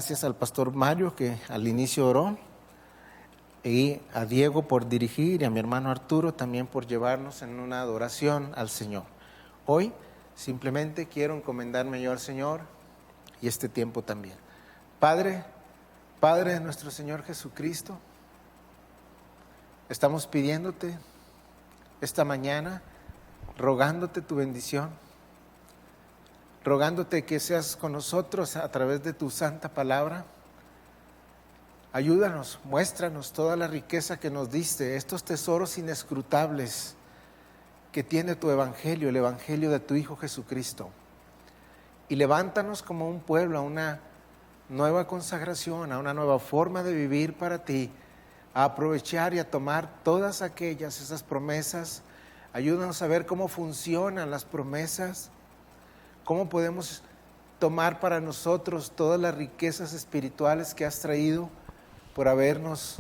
Gracias al pastor Mario que al inicio oró, y a Diego por dirigir, y a mi hermano Arturo también por llevarnos en una adoración al Señor. Hoy simplemente quiero encomendarme yo al Señor y este tiempo también. Padre de nuestro Señor Jesucristo, estamos pidiéndote esta mañana, rogándote tu bendición, rogándote que seas con nosotros a través de tu santa palabra. Ayúdanos, muéstranos toda la riqueza que nos diste, estos tesoros inescrutables que tiene tu evangelio, el evangelio de tu Hijo Jesucristo. Y levántanos como un pueblo a una nueva consagración, a una nueva forma de vivir para ti, a aprovechar y a tomar todas esas promesas. Ayúdanos a ver cómo funcionan las promesas, cómo podemos tomar para nosotros todas las riquezas espirituales que has traído por habernos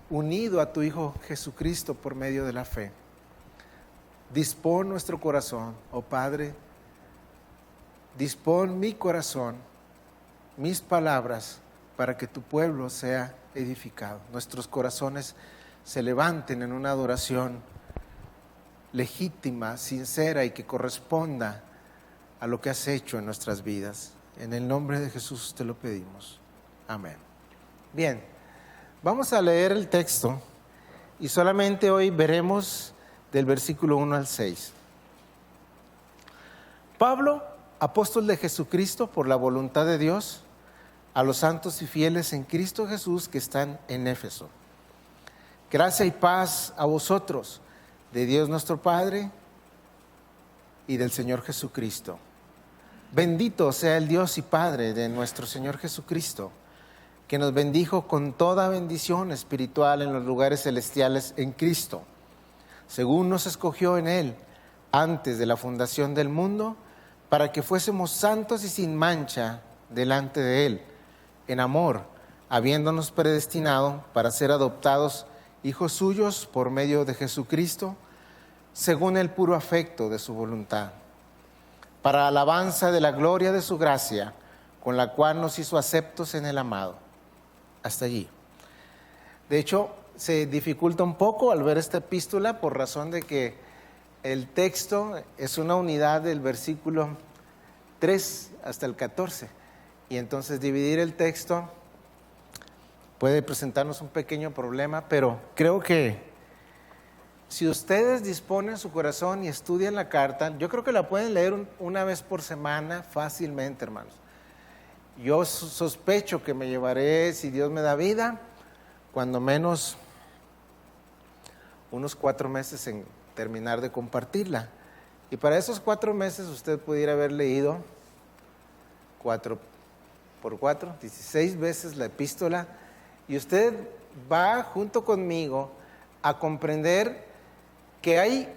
unido a tu Hijo Jesucristo por medio de la fe. Dispón nuestro corazón, oh Padre, dispón mi corazón, mis palabras, para que tu pueblo sea edificado. Nuestros corazones se levanten en una adoración legítima, sincera y que corresponda a lo que has hecho en nuestras vidas. En el nombre de Jesús te lo pedimos. Amén. Bien, vamos a leer el texto y solamente hoy veremos del versículo 1 al 6. Pablo, apóstol de Jesucristo por la voluntad de Dios, a los santos y fieles en Cristo Jesús que están en Éfeso. Gracia y paz a vosotros, de Dios nuestro Padre y del Señor Jesucristo. Bendito sea el Dios y Padre de nuestro Señor Jesucristo, que nos bendijo con toda bendición espiritual en los lugares celestiales en Cristo, según nos escogió en Él antes de la fundación del mundo, para que fuésemos santos y sin mancha delante de Él, en amor, habiéndonos predestinado para ser adoptados hijos suyos por medio de Jesucristo, según el puro afecto de su voluntad, para alabanza de la gloria de su gracia, con la cual nos hizo aceptos en el amado. Hasta allí. De hecho, se dificulta un poco al ver esta epístola por razón de que el texto es una unidad del versículo 3 hasta el 14. Y entonces dividir el texto puede presentarnos un pequeño problema, pero creo que si ustedes disponen su corazón y estudian la carta, yo creo que la pueden leer una vez por semana fácilmente, hermanos. Yo sospecho que me llevaré, si Dios me da vida, cuando menos unos 4 meses en terminar de compartirla. Y para esos 4 meses usted pudiera haber leído 4 por 4, 16 veces la epístola, y usted va junto conmigo a comprender que hay,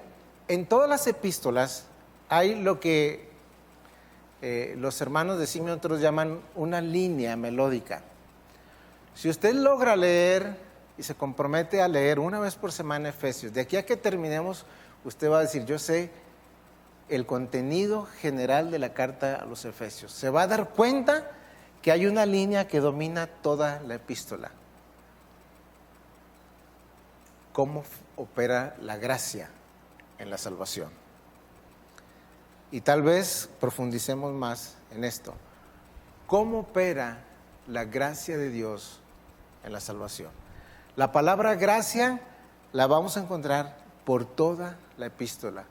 en todas las epístolas, hay lo que los hermanos de Simeón otros llaman una línea melódica. Si usted logra leer y se compromete a leer una vez por semana Efesios, de aquí a que terminemos, usted va a decir, yo sé el contenido general de la carta a los Efesios. Se va a dar cuenta que hay una línea que domina toda la epístola. ¿Cómo opera la gracia en la salvación? Y tal vez profundicemos más en esto. ¿Cómo opera la gracia de Dios en la salvación? La palabra gracia la vamos a encontrar por toda la epístola.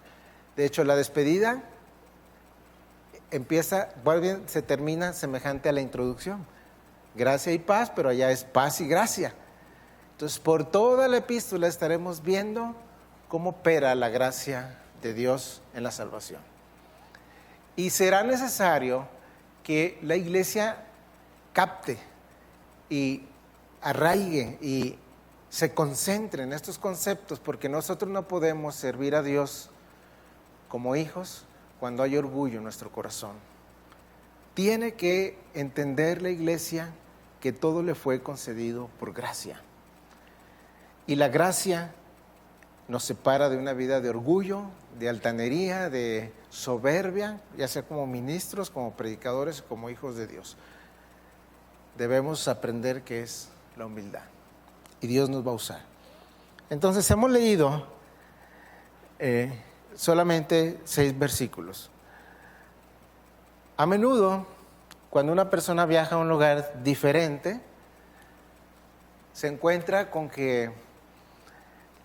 De hecho, la despedida se termina semejante a la introducción. Gracia y paz, pero allá es paz y gracia. Entonces, por toda la epístola estaremos viendo cómo opera la gracia de Dios en la salvación. Y será necesario que la iglesia capte y arraigue y se concentre en estos conceptos, porque nosotros no podemos servir a Dios como hijos cuando hay orgullo en nuestro corazón. Tiene que entender la iglesia que todo le fue concedido por gracia. Y la gracia nos separa de una vida de orgullo, de altanería, de soberbia, ya sea como ministros, como predicadores, como hijos de Dios. debemos aprender qué es la humildad. Y Dios nos va a usar. Entonces hemos leído solamente 6 versículos. A menudo, cuando una persona viaja a un lugar diferente, se encuentra con que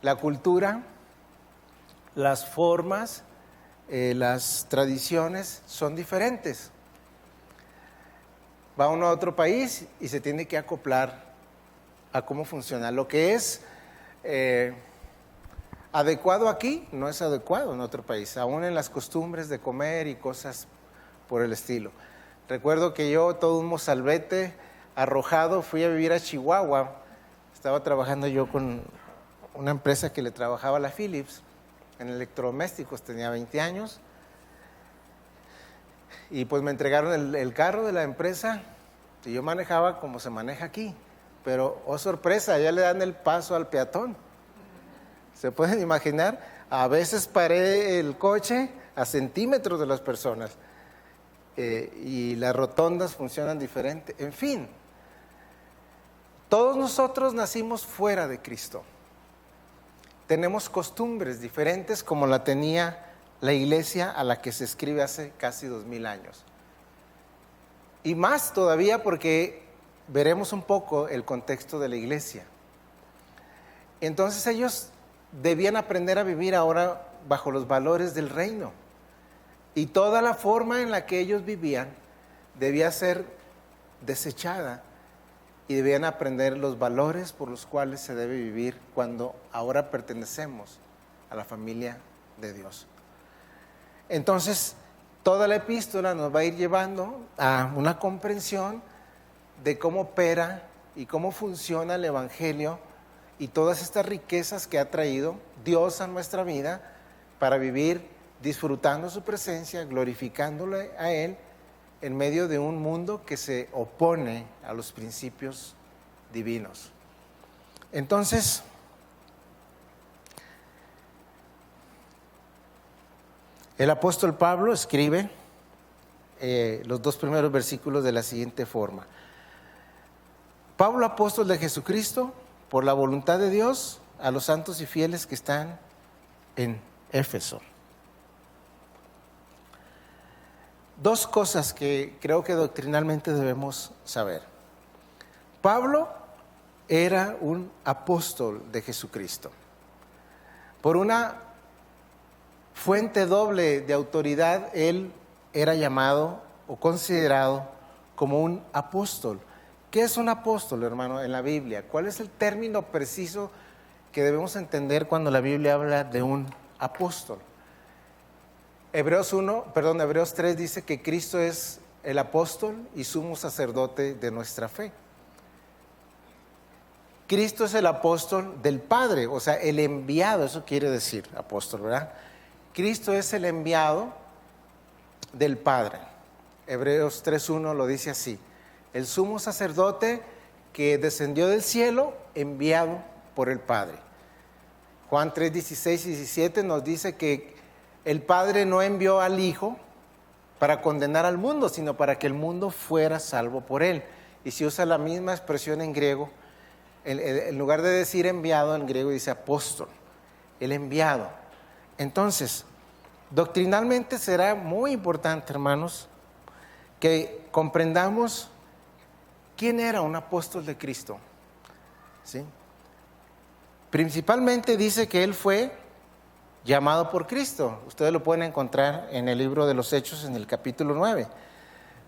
la cultura, las formas, las tradiciones son diferentes. Va uno a otro país y se tiene que acoplar a cómo funciona. Lo que es adecuado aquí no es adecuado en otro país, aún en las costumbres de comer y cosas por el estilo. Recuerdo que yo, todo un mozalbete arrojado, fui a vivir a Chihuahua. Estaba trabajando yo con una empresa que le trabajaba a la Philips en electrodomésticos, tenía 20 años. Y pues me entregaron el carro de la empresa y yo manejaba como se maneja aquí. Pero, oh sorpresa, ya le dan el paso al peatón. ¿Se pueden imaginar? A veces paré el coche a centímetros de las personas. Y las rotondas funcionan diferente. En fin, todos nosotros nacimos fuera de Cristo. Tenemos costumbres diferentes como la tenía la iglesia a la que se escribe hace casi 2000 años. Y más todavía porque veremos un poco el contexto de la iglesia. Entonces ellos debían aprender a vivir ahora bajo los valores del reino. Y toda la forma en la que ellos vivían debía ser desechada y debían aprender los valores por los cuales se debe vivir cuando ahora pertenecemos a la familia de Dios. Entonces, toda la epístola nos va a ir llevando a una comprensión de cómo opera y cómo funciona el Evangelio y todas estas riquezas que ha traído Dios a nuestra vida para vivir disfrutando su presencia, glorificándole a Él en medio de un mundo que se opone a los principios divinos. Entonces, el apóstol Pablo escribe los 2 primeros versículos de la siguiente forma: Pablo, apóstol de Jesucristo, por la voluntad de Dios, a los santos y fieles que están en Éfeso. 2 cosas que creo que doctrinalmente debemos saber. Pablo era un apóstol de Jesucristo. Por una fuente doble de autoridad, él era llamado o considerado como un apóstol. ¿Qué es un apóstol, hermano, en la Biblia? ¿Cuál es el término preciso que debemos entender cuando la Biblia habla de un apóstol? Hebreos 3 dice que Cristo es el apóstol y sumo sacerdote de nuestra fe. Cristo es el apóstol del Padre, o sea, el enviado, eso quiere decir apóstol, ¿verdad? Cristo es el enviado del Padre. Hebreos 3:1 lo dice así: el sumo sacerdote que descendió del cielo, enviado por el Padre. Juan 3:16 y 17 nos dice que el Padre no envió al Hijo para condenar al mundo, sino para que el mundo fuera salvo por Él. Y si usa la misma expresión en griego, en lugar de decir enviado, en griego dice apóstol, el enviado. Entonces, doctrinalmente será muy importante, hermanos, que comprendamos quién era un apóstol de Cristo. ¿Sí? Principalmente dice que él fue llamado por Cristo. Ustedes lo pueden encontrar en el libro de los Hechos, en el capítulo 9.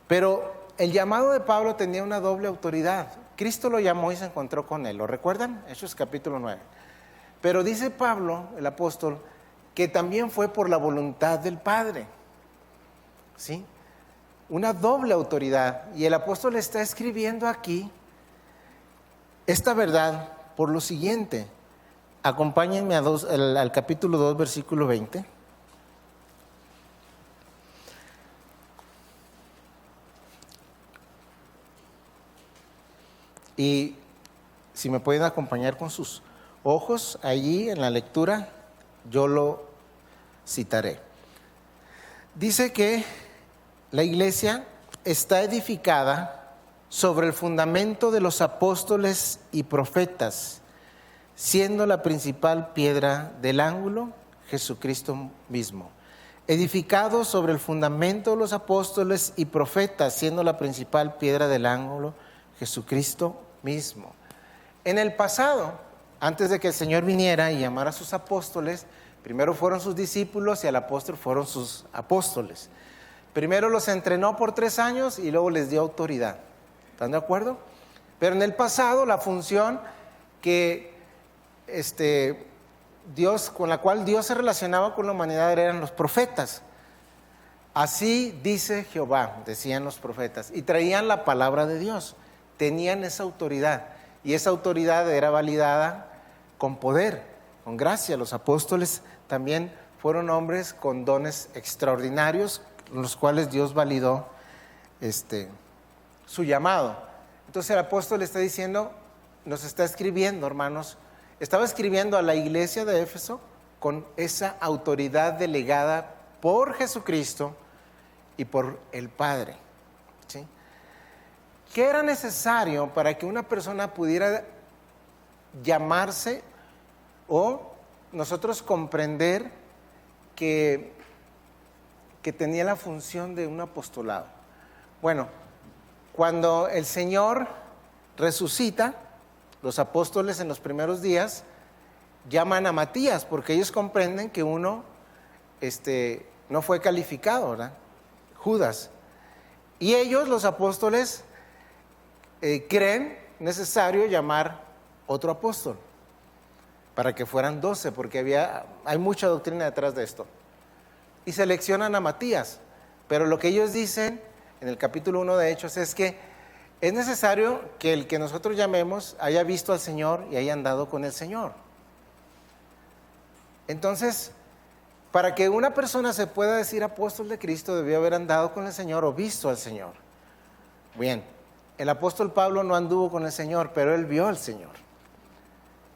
Pero el llamado de Pablo tenía una doble autoridad. Cristo lo llamó y se encontró con él. ¿Lo recuerdan? Hechos capítulo 9. Pero dice Pablo, el apóstol, que también fue por la voluntad del Padre. ¿Sí? Una doble autoridad. Y el apóstol está escribiendo aquí esta verdad por lo siguiente. Acompáñenme al capítulo 2, versículo 20. Y si me pueden acompañar con sus ojos allí en la lectura, yo lo citaré. Dice que la iglesia está edificada sobre el fundamento de los apóstoles y profetas, siendo la principal piedra del ángulo Jesucristo mismo. Edificado sobre el fundamento de los apóstoles y profetas, siendo la principal piedra del ángulo Jesucristo mismo. En el pasado, antes de que el Señor viniera y llamara a sus apóstoles, primero fueron sus discípulos y al apóstol fueron sus apóstoles. Primero los entrenó por 3 años y luego les dio autoridad. ¿Están de acuerdo? Pero en el pasado la función que Dios, con la cual Dios se relacionaba con la humanidad eran los profetas. Así dice Jehová, decían los profetas, y traían la palabra de Dios, tenían esa autoridad, y esa autoridad era validada con poder, con gracia. Los apóstoles también fueron hombres con dones extraordinarios, los cuales Dios validó su llamado. Entonces el apóstol está diciendo, nos está escribiendo, hermanos, estaba escribiendo a la iglesia de Éfeso con esa autoridad delegada por Jesucristo y por el Padre. ¿Sí? ¿Qué era necesario para que una persona pudiera llamarse o nosotros comprender que tenía la función de un apostolado? Bueno, cuando el Señor resucita, los apóstoles en los primeros días llaman a Matías porque ellos comprenden que uno no fue calificado, ¿verdad? Judas. Y ellos, los apóstoles, creen necesario llamar otro apóstol para que fueran 12, porque hay mucha doctrina detrás de esto. Y seleccionan a Matías, pero lo que ellos dicen en el capítulo 1 de Hechos es que es necesario que el que nosotros llamemos haya visto al Señor y haya andado con el Señor. Entonces, para que una persona se pueda decir apóstol de Cristo, debió haber andado con el Señor o visto al Señor. Bien, el apóstol Pablo no anduvo con el Señor, pero él vio al Señor.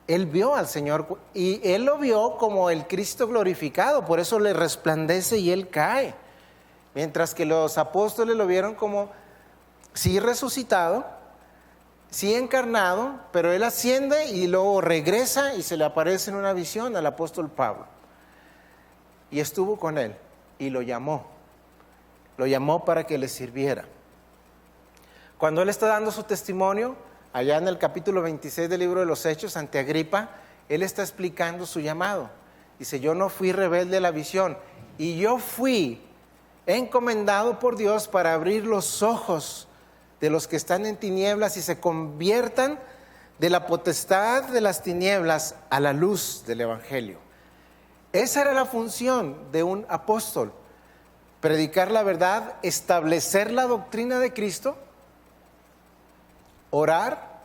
Él vio al Señor y él lo vio como el Cristo glorificado, por eso le resplandece y él cae. Mientras que los apóstoles lo vieron como sí resucitado, sí encarnado, pero él asciende y luego regresa y se le aparece en una visión al apóstol Pablo. Y estuvo con él y lo llamó para que le sirviera. Cuando él está dando su testimonio, allá en el capítulo 26 del libro de los Hechos, ante Agripa, él está explicando su llamado. Dice, yo no fui rebelde a la visión, y yo fui encomendado por Dios para abrir los ojos de los que están en tinieblas y se conviertan de la potestad de las tinieblas a la luz del Evangelio. Esa era la función de un apóstol, predicar la verdad, establecer la doctrina de Cristo, orar,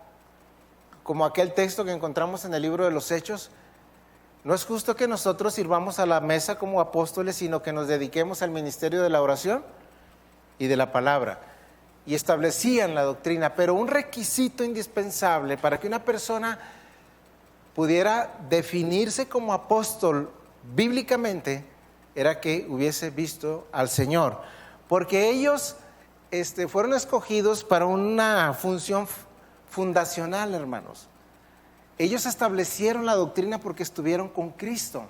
como aquel texto que encontramos en el libro de los Hechos. No es justo que nosotros sirvamos a la mesa como apóstoles, sino que nos dediquemos al ministerio de la oración y de la palabra. Y establecían la doctrina, pero un requisito indispensable para que una persona pudiera definirse como apóstol bíblicamente era que hubiese visto al Señor, porque ellos fueron escogidos para una función fundacional, hermanos. Ellos establecieron la doctrina porque estuvieron con Cristo.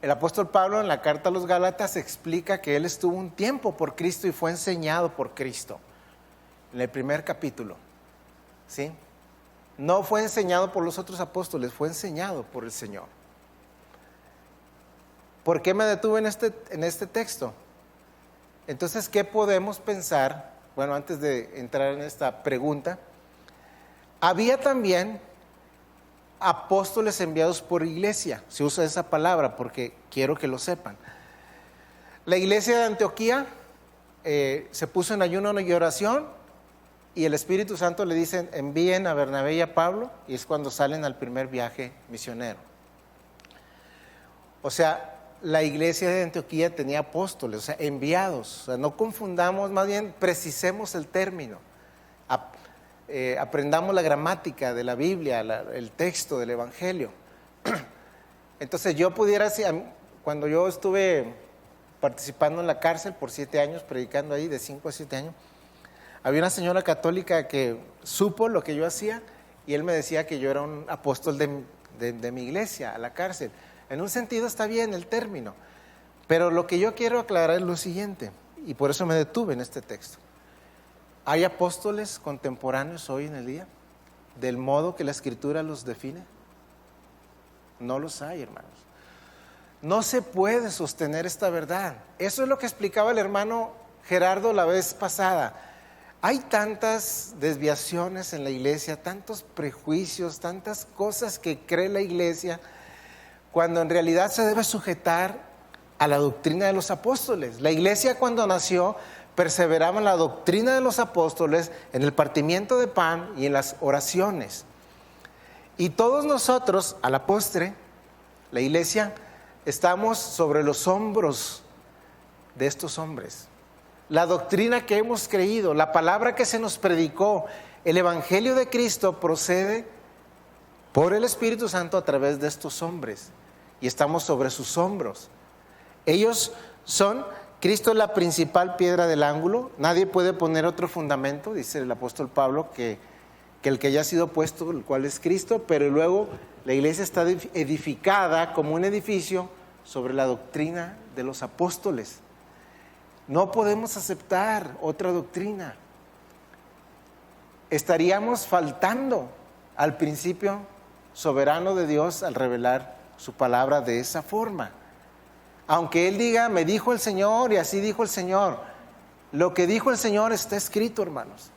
El apóstol Pablo en la carta a los Gálatas explica que él estuvo un tiempo por Cristo y fue enseñado por Cristo. En el primer capítulo, ¿sí? No fue enseñado por los otros apóstoles, fue enseñado por el Señor. ¿Por qué me detuve en este texto? Entonces, ¿qué podemos pensar? Bueno, antes de entrar en esta pregunta, había también apóstoles enviados por iglesia. Se usa esa palabra porque quiero que lo sepan. La iglesia de Antioquía se puso en ayuno y oración y el Espíritu Santo le dice, envíen a Bernabé y a Pablo, y es cuando salen al primer viaje misionero. O sea, la iglesia de Antioquía tenía apóstoles, o sea, enviados. O sea, no confundamos, más bien precisemos el término. Aprendamos la gramática de la Biblia, el texto del Evangelio. Entonces yo pudiera, cuando yo estuve participando en la cárcel por 7 años, predicando ahí de 5 a 7 años, Había una señora católica que supo lo que yo hacía y él me decía que yo era un apóstol de mi iglesia, a la cárcel. En un sentido está bien el término, pero lo que yo quiero aclarar es lo siguiente, y por eso me detuve en este texto. ¿Hay apóstoles contemporáneos hoy en el día del modo que la Escritura los define? No los hay, hermanos. No se puede sostener esta verdad. Eso es lo que explicaba el hermano Gerardo la vez pasada. Hay tantas desviaciones en la iglesia, tantos prejuicios, tantas cosas que cree la iglesia, cuando en realidad se debe sujetar a la doctrina de los apóstoles. La iglesia, cuando nació, perseveraba en la doctrina de los apóstoles, en el partimiento de pan y en las oraciones. Y todos nosotros, a la postre, la iglesia, estamos sobre los hombros de estos hombres. La doctrina que hemos creído, la palabra que se nos predicó, el evangelio de Cristo procede por el Espíritu Santo a través de estos hombres, y estamos sobre sus hombros. Ellos son, Cristo es la principal piedra del ángulo, nadie puede poner otro fundamento, dice el apóstol Pablo, que el que ya ha sido puesto, el cual es Cristo, pero luego la iglesia está edificada como un edificio sobre la doctrina de los apóstoles. No podemos aceptar otra doctrina. Estaríamos faltando al principio soberano de Dios al revelar su palabra de esa forma. Aunque Él diga, me dijo el Señor y así dijo el Señor, lo que dijo el Señor está escrito, hermanos.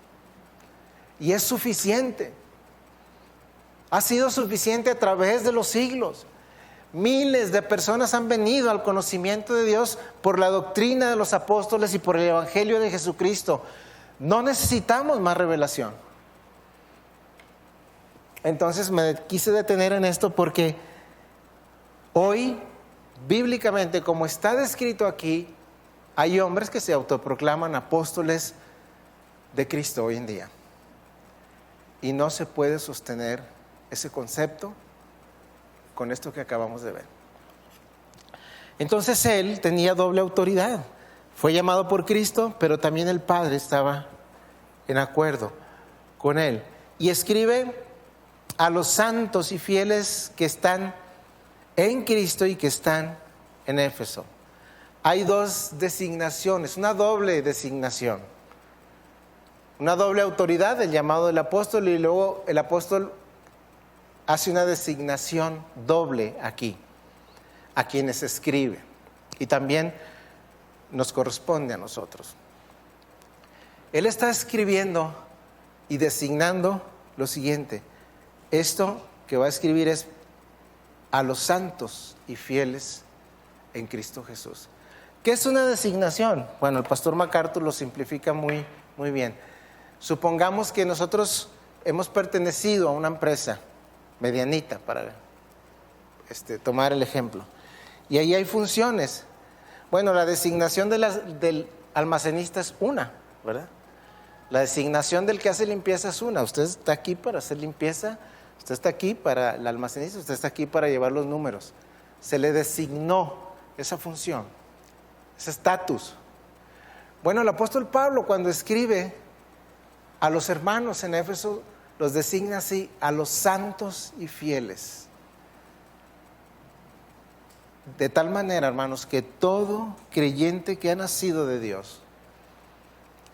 Y es suficiente. Ha sido suficiente a través de los siglos. Miles de personas han venido al conocimiento de Dios por la doctrina de los apóstoles y por el evangelio de Jesucristo. No necesitamos más revelación. Entonces me quise detener en esto porque hoy, bíblicamente, como está descrito aquí, hay hombres que se autoproclaman apóstoles de Cristo hoy en día. Y no se puede sostener ese concepto con esto que acabamos de ver. Entonces él tenía doble autoridad. Fue llamado por Cristo, pero también el Padre estaba en acuerdo con él. Y escribe a los santos y fieles que están en Cristo y que están en Éfeso. Hay dos designaciones, una doble designación. Una doble autoridad, el llamado del apóstol, y luego el apóstol hace una designación doble aquí, a quienes escribe, y también nos corresponde a nosotros. Él está escribiendo y designando lo siguiente: esto que va a escribir es a los santos y fieles en Cristo Jesús. ¿Qué es una designación? Bueno, el pastor MacArthur lo simplifica muy bien. Supongamos que nosotros hemos pertenecido a una empresa medianita, para tomar el ejemplo, y ahí hay funciones. Bueno, la designación del almacenista es una, ¿verdad? La designación del que hace limpieza es una. Usted está aquí para hacer limpieza, usted está aquí para el almacenista, usted está aquí para llevar los números. Se le designó esa función, ese estatus. Bueno, el apóstol Pablo, cuando escribe a los hermanos en Éfeso, los designa así: a los santos y fieles. De tal manera, hermanos, que todo creyente que ha nacido de Dios,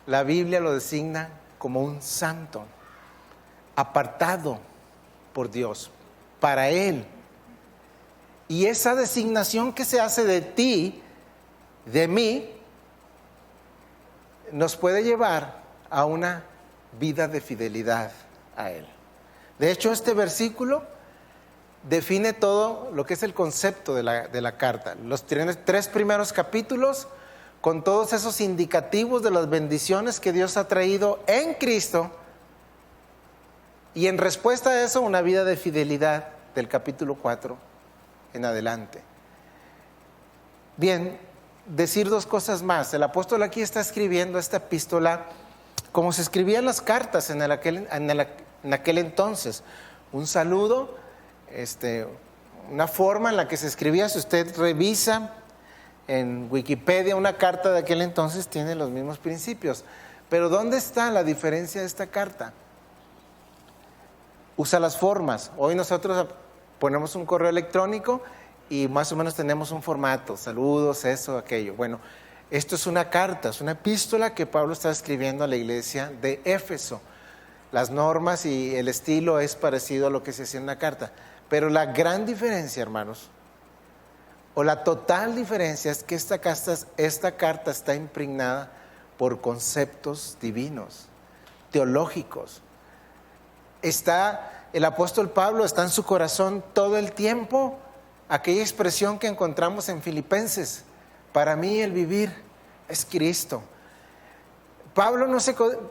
la Biblia lo designa como un santo, apartado por Dios, para Él. Y esa designación que se hace de ti, de mí, nos puede llevar a una vida de fidelidad a Él. De hecho, este versículo define todo lo que es el concepto de la carta. Los tres primeros capítulos, con todos esos indicativos de las bendiciones que Dios ha traído en Cristo, y en respuesta a eso, una vida de fidelidad del capítulo 4 en adelante. Bien, decir dos cosas más. El apóstol aquí está escribiendo esta epístola como se escribían las cartas en aquel entonces. Un saludo, una forma en la que se escribía. Si usted revisa en Wikipedia, una carta de aquel entonces tiene los mismos principios. Pero ¿dónde está la diferencia de esta carta? Usa las formas. Hoy nosotros ponemos un correo electrónico y más o menos tenemos un formato, saludos, eso, aquello. Bueno, esto es una carta, es una epístola que Pablo está escribiendo a la iglesia de Éfeso. Las normas y el estilo es parecido a lo que se hacía en una carta. Pero la gran diferencia, hermanos, o la total diferencia es que esta carta está impregnada por conceptos divinos, teológicos. El apóstol Pablo está en su corazón todo el tiempo aquella expresión que encontramos en Filipenses: para mí el vivir es Cristo.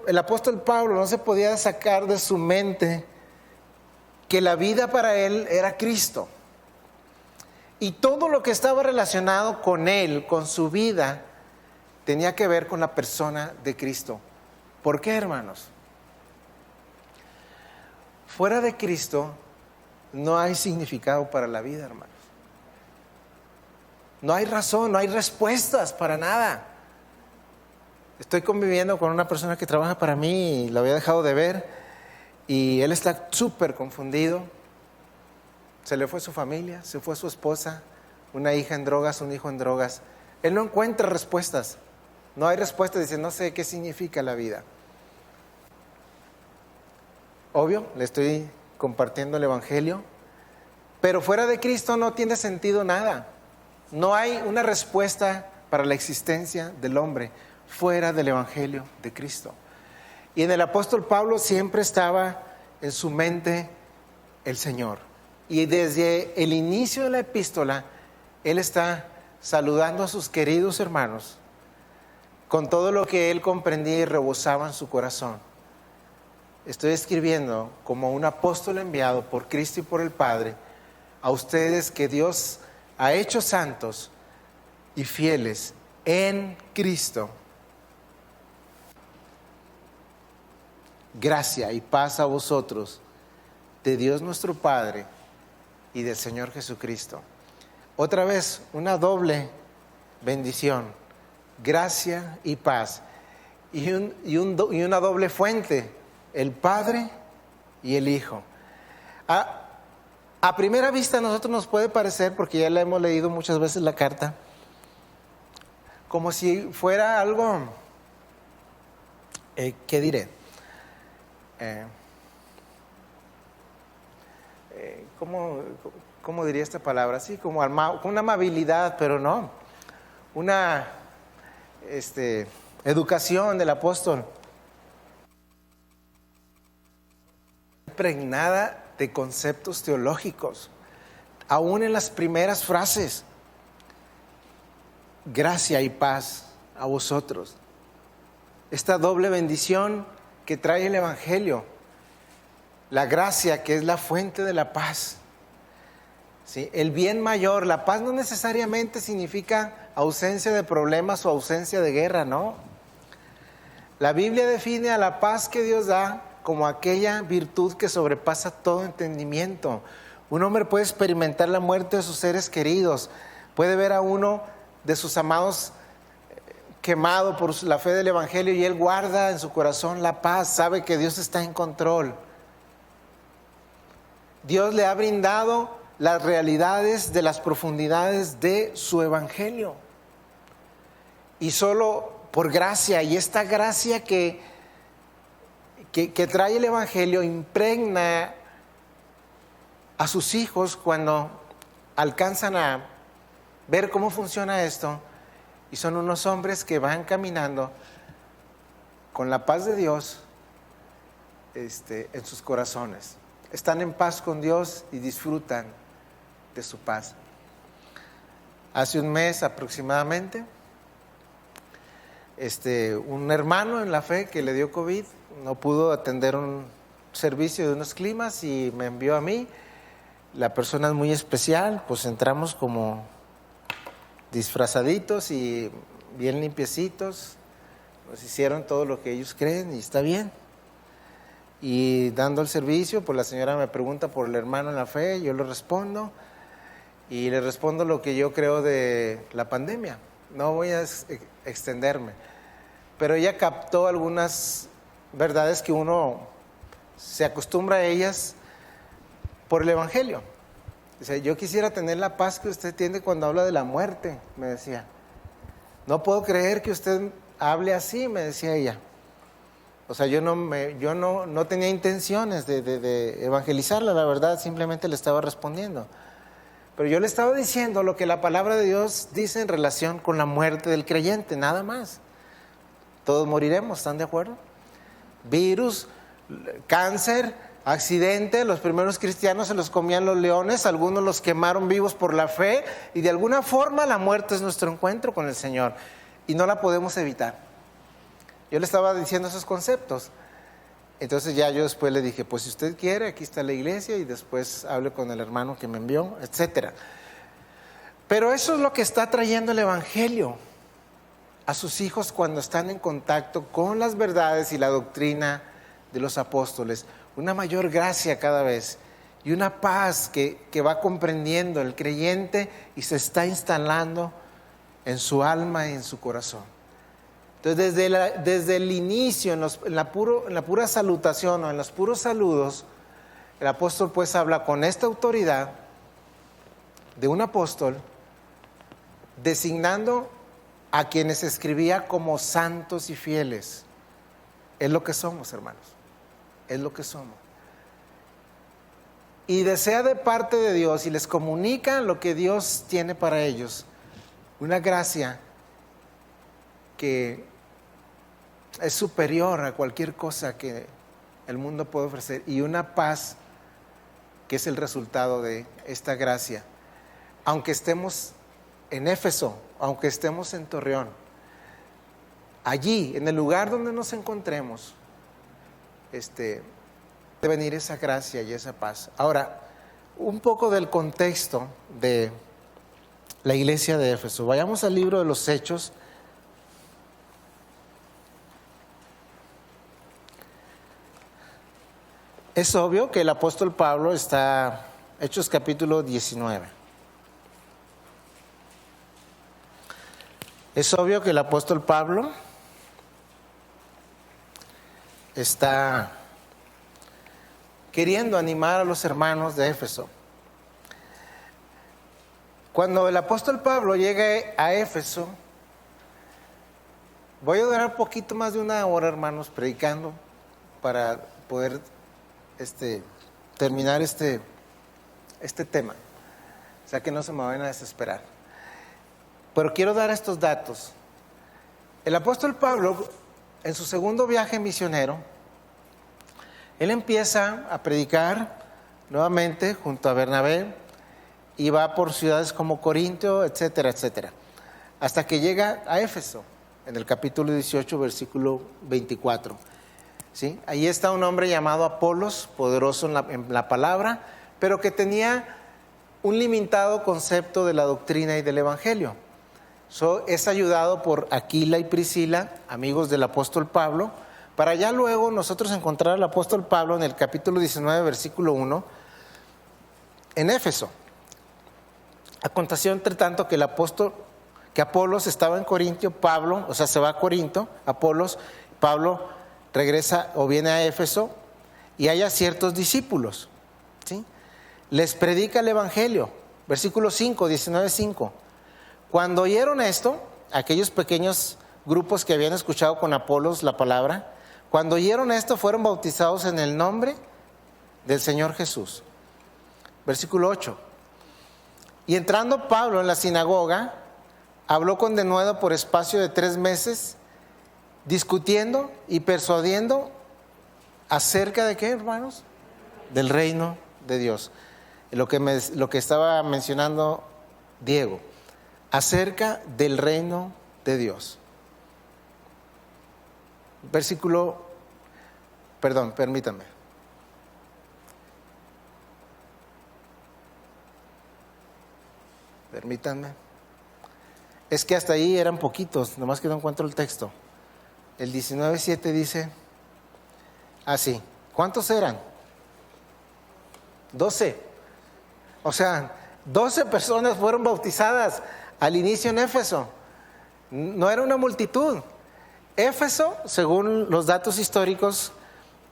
El apóstol Pablo no se podía sacar de su mente que la vida para él era Cristo. Y todo lo que estaba relacionado con él, con su vida, tenía que ver con la persona de Cristo. ¿Por qué, hermanos? Fuera de Cristo no hay significado para la vida, hermanos. No hay razón, no hay respuestas para nada. Estoy conviviendo con una persona que trabaja para mí y lo había dejado de ver, y él está súper confundido. Se le fue su familia, se fue su esposa, una hija en drogas, un hijo en drogas. Él no encuentra respuestas. No hay respuestas, dice, no sé qué significa la vida. Obvio, le estoy compartiendo el evangelio, pero fuera de Cristo no tiene sentido nada. No hay una respuesta para la existencia del hombre fuera del evangelio de Cristo. Y en el apóstol Pablo siempre estaba en su mente el Señor. Y desde el inicio de la epístola, él está saludando a sus queridos hermanos con todo lo que él comprendía y rebosaba en su corazón. Estoy escribiendo como un apóstol enviado por Cristo y por el Padre a ustedes que Dios ha hecho santos y fieles en Cristo. Gracia y paz a vosotros de Dios nuestro Padre y del Señor Jesucristo. Otra vez, una doble bendición, gracia y paz, y una doble fuente, el Padre y el Hijo. A primera vista a nosotros nos puede parecer, porque ya la hemos leído muchas veces la carta, como si fuera algo, ¿qué diré? ¿Cómo diría esta palabra? Sí, como una amabilidad, pero no. Una educación del apóstol impregnada de conceptos teológicos, aún en las primeras frases. Gracia y paz a vosotros. Esta doble bendición que trae el evangelio. La gracia, que es la fuente de la paz. ¿Sí? El bien mayor. La paz no necesariamente significa ausencia de problemas o ausencia de guerra, no. La Biblia define a la paz que Dios da como aquella virtud que sobrepasa todo entendimiento. Un hombre puede experimentar la muerte de sus seres queridos, puede ver a uno de sus amados quemado por la fe del evangelio, y él guarda en su corazón la paz, sabe que Dios está en control. Dios le ha brindado las realidades de las profundidades de su evangelio, y solo por gracia, y esta gracia que trae el evangelio impregna a sus hijos cuando alcanzan a ver cómo funciona esto, y son unos hombres que van caminando con la paz de Dios en sus corazones. Están en paz con Dios y disfrutan de su paz. Hace un mes aproximadamente, un hermano en la fe que le dio COVID no pudo atender un servicio de unos climas y me envió a mí. La persona es muy especial, pues entramos como disfrazaditos y bien limpiecitos, nos hicieron todo lo que ellos creen y está bien. Y dando el servicio, pues la señora me pregunta por el hermano en la fe, yo le respondo, y le respondo lo que yo creo de la pandemia. No voy a extenderme, pero ella captó algunas verdades que uno se acostumbra a ellas por el Evangelio. Dice, yo quisiera tener la paz que usted tiene cuando habla de la muerte, me decía. No puedo creer que usted hable así, me decía ella. O sea, yo no tenía intenciones de evangelizarla, la verdad, simplemente le estaba respondiendo. Pero yo le estaba diciendo lo que la palabra de Dios dice en relación con la muerte del creyente, nada más. Todos moriremos, ¿están de acuerdo? Virus, cáncer, accidente, los primeros cristianos se los comían los leones, algunos los quemaron vivos por la fe, y de alguna forma la muerte es nuestro encuentro con el Señor y no la podemos evitar. Yo le estaba diciendo esos conceptos. Entonces ya yo después le dije, pues si usted quiere, aquí está la iglesia, y después hable con el hermano que me envió, etcétera. Pero eso es lo que está trayendo el Evangelio a sus hijos cuando están en contacto con las verdades y la doctrina de los apóstoles. Una mayor gracia cada vez y una paz que va comprendiendo el creyente y se está instalando en su alma y en su corazón. Entonces, desde el inicio, en la pura salutación o en los puros saludos, el apóstol pues habla con esta autoridad de un apóstol, designando a quienes escribía como santos y fieles. Es lo que somos, hermanos, es lo que somos. Y desea de parte de Dios y les comunica lo que Dios tiene para ellos, una gracia que es superior a cualquier cosa que el mundo puede ofrecer, y una paz que es el resultado de esta gracia. Aunque estemos en Éfeso, aunque estemos en Torreón, allí, en el lugar donde nos encontremos, debe venir esa gracia y esa paz. Ahora, un poco del contexto de la iglesia de Éfeso. Vayamos al libro de los Hechos. Es obvio que el apóstol Pablo está, Hechos capítulo 19. Es obvio que el apóstol Pablo está queriendo animar a los hermanos de Éfeso. Cuando el apóstol Pablo llega a Éfeso, voy a durar un poquito más de una hora, hermanos, predicando para poder terminar este tema, o sea que no se me vayan a desesperar, pero quiero dar estos datos. El apóstol Pablo, en su segundo viaje misionero, él empieza a predicar nuevamente junto a Bernabé y va por ciudades como Corinto, etcétera, etcétera, hasta que llega a Éfeso en el capítulo 18, versículo 24. ¿Sí? Ahí está un hombre llamado Apolos, poderoso en la palabra, pero que tenía un limitado concepto de la doctrina y del evangelio. Es ayudado por Aquila y Priscila, amigos del apóstol Pablo, para ya luego nosotros encontrar al apóstol Pablo en el capítulo 19, versículo 1, en Éfeso. Aconteció entre tanto que que Apolos estaba en Corintio, Pablo, o sea, se va a Corinto, Apolos, Pablo regresa o viene a Éfeso y haya ciertos discípulos, ¿sí? Les predica el evangelio, versículo 5, 19:5. Cuando oyeron esto, aquellos pequeños grupos que habían escuchado con Apolos la palabra, cuando oyeron esto fueron bautizados en el nombre del Señor Jesús. Versículo 8. Y entrando Pablo en la sinagoga, habló con denuedo por espacio de 3 meses, discutiendo y persuadiendo acerca de qué, hermanos, del reino de Dios. Lo que estaba mencionando Diego, acerca del reino de Dios. Permítanme. Es que hasta ahí eran poquitos, nomás que no encuentro el texto. El 19:7 dice así. ¿Cuántos eran? 12. O sea, 12 personas fueron bautizadas al inicio en Éfeso. No era una multitud. Éfeso, según los datos históricos,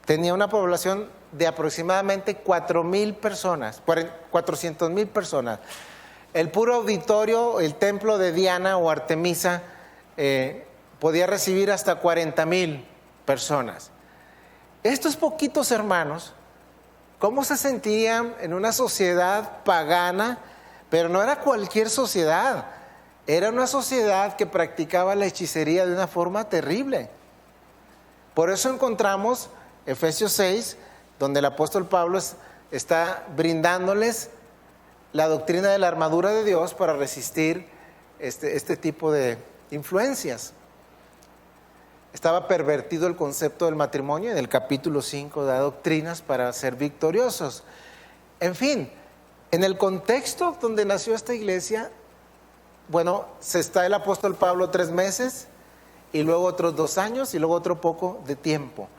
tenía una población de aproximadamente 4,000 personas, 400,000 personas. El puro auditorio, el templo de Diana o Artemisa, podía recibir hasta 40,000 personas. Estos poquitos hermanos, ¿cómo se sentían en una sociedad pagana? Pero no era cualquier sociedad, era una sociedad que practicaba la hechicería de una forma terrible. Por eso encontramos Efesios 6, donde el apóstol Pablo está brindándoles la doctrina de la armadura de Dios para resistir este tipo de influencias. Estaba pervertido el concepto del matrimonio. En el capítulo 5 da doctrinas para ser victoriosos. En fin, en el contexto donde nació esta iglesia, bueno, se está el apóstol Pablo 3 meses y luego otros 2 años y luego otro poco de tiempo.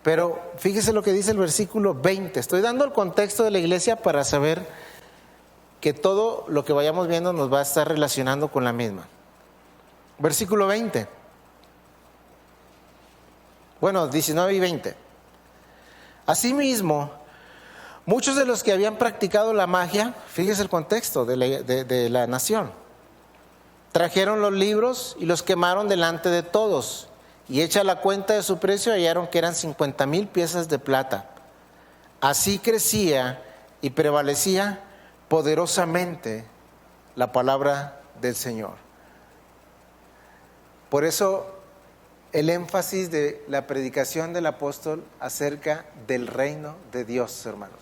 Pero fíjese lo que dice el versículo 20. Estoy dando el contexto de la iglesia para saber que todo lo que vayamos viendo nos va a estar relacionando con la misma. Versículo 20. Bueno, 19 y 20. Asimismo, muchos de los que habían practicado la magia, fíjese el contexto de la nación, trajeron los libros y los quemaron delante de todos, y hecha la cuenta de su precio hallaron que eran 50,000 piezas de plata. Así crecía y prevalecía poderosamente la palabra del Señor. Por eso el énfasis de la predicación del apóstol acerca del reino de Dios, hermanos.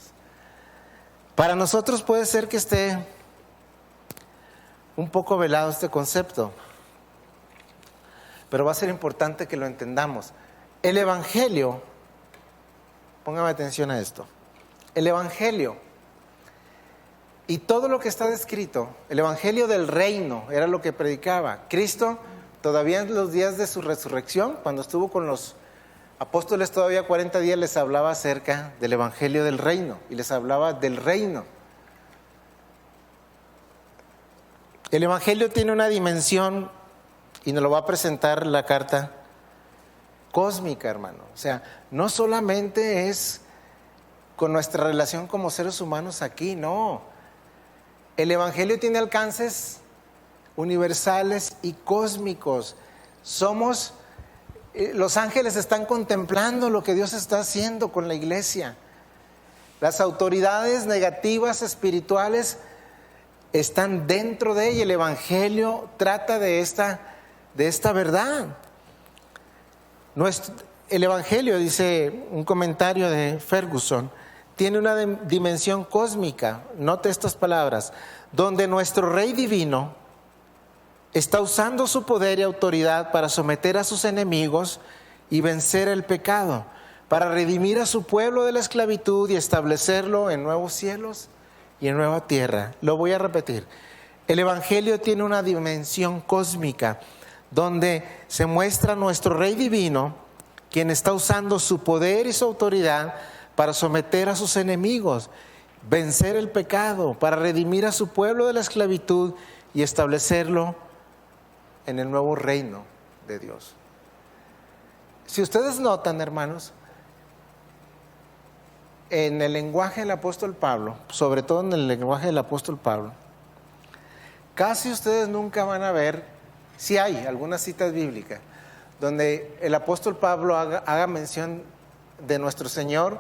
Para nosotros puede ser que esté un poco velado este concepto, pero va a ser importante que lo entendamos. El Evangelio, póngame atención a esto, el Evangelio y todo lo que está descrito, el Evangelio del reino era lo que predicaba Cristo. Todavía en los días de su resurrección, cuando estuvo con los apóstoles todavía 40 días, les hablaba acerca del Evangelio del reino y les hablaba del reino. El Evangelio tiene una dimensión, y nos lo va a presentar la carta, cósmica, hermano. O sea, no solamente es con nuestra relación como seres humanos aquí, no. El Evangelio tiene alcances universales y cósmicos. Los ángeles están contemplando lo que Dios está haciendo con la iglesia. Las autoridades negativas espirituales están dentro de ella. El Evangelio trata de esta verdad. El Evangelio, dice un comentario de Ferguson, tiene una dimensión cósmica. Note estas palabras: donde nuestro Rey divino está usando su poder y autoridad para someter a sus enemigos y vencer el pecado, para redimir a su pueblo de la esclavitud y establecerlo en nuevos cielos y en nueva tierra. Lo voy a repetir. El Evangelio tiene una dimensión cósmica donde se muestra nuestro Rey divino, quien está usando su poder y su autoridad para someter a sus enemigos, vencer el pecado, para redimir a su pueblo de la esclavitud y establecerlo en el nuevo reino de Dios. Si ustedes notan, hermanos, en el lenguaje del apóstol Pablo, sobre todo en el lenguaje del apóstol Pablo, casi ustedes nunca van a ver, si hay algunas citas bíblicas, donde el apóstol Pablo haga mención de nuestro Señor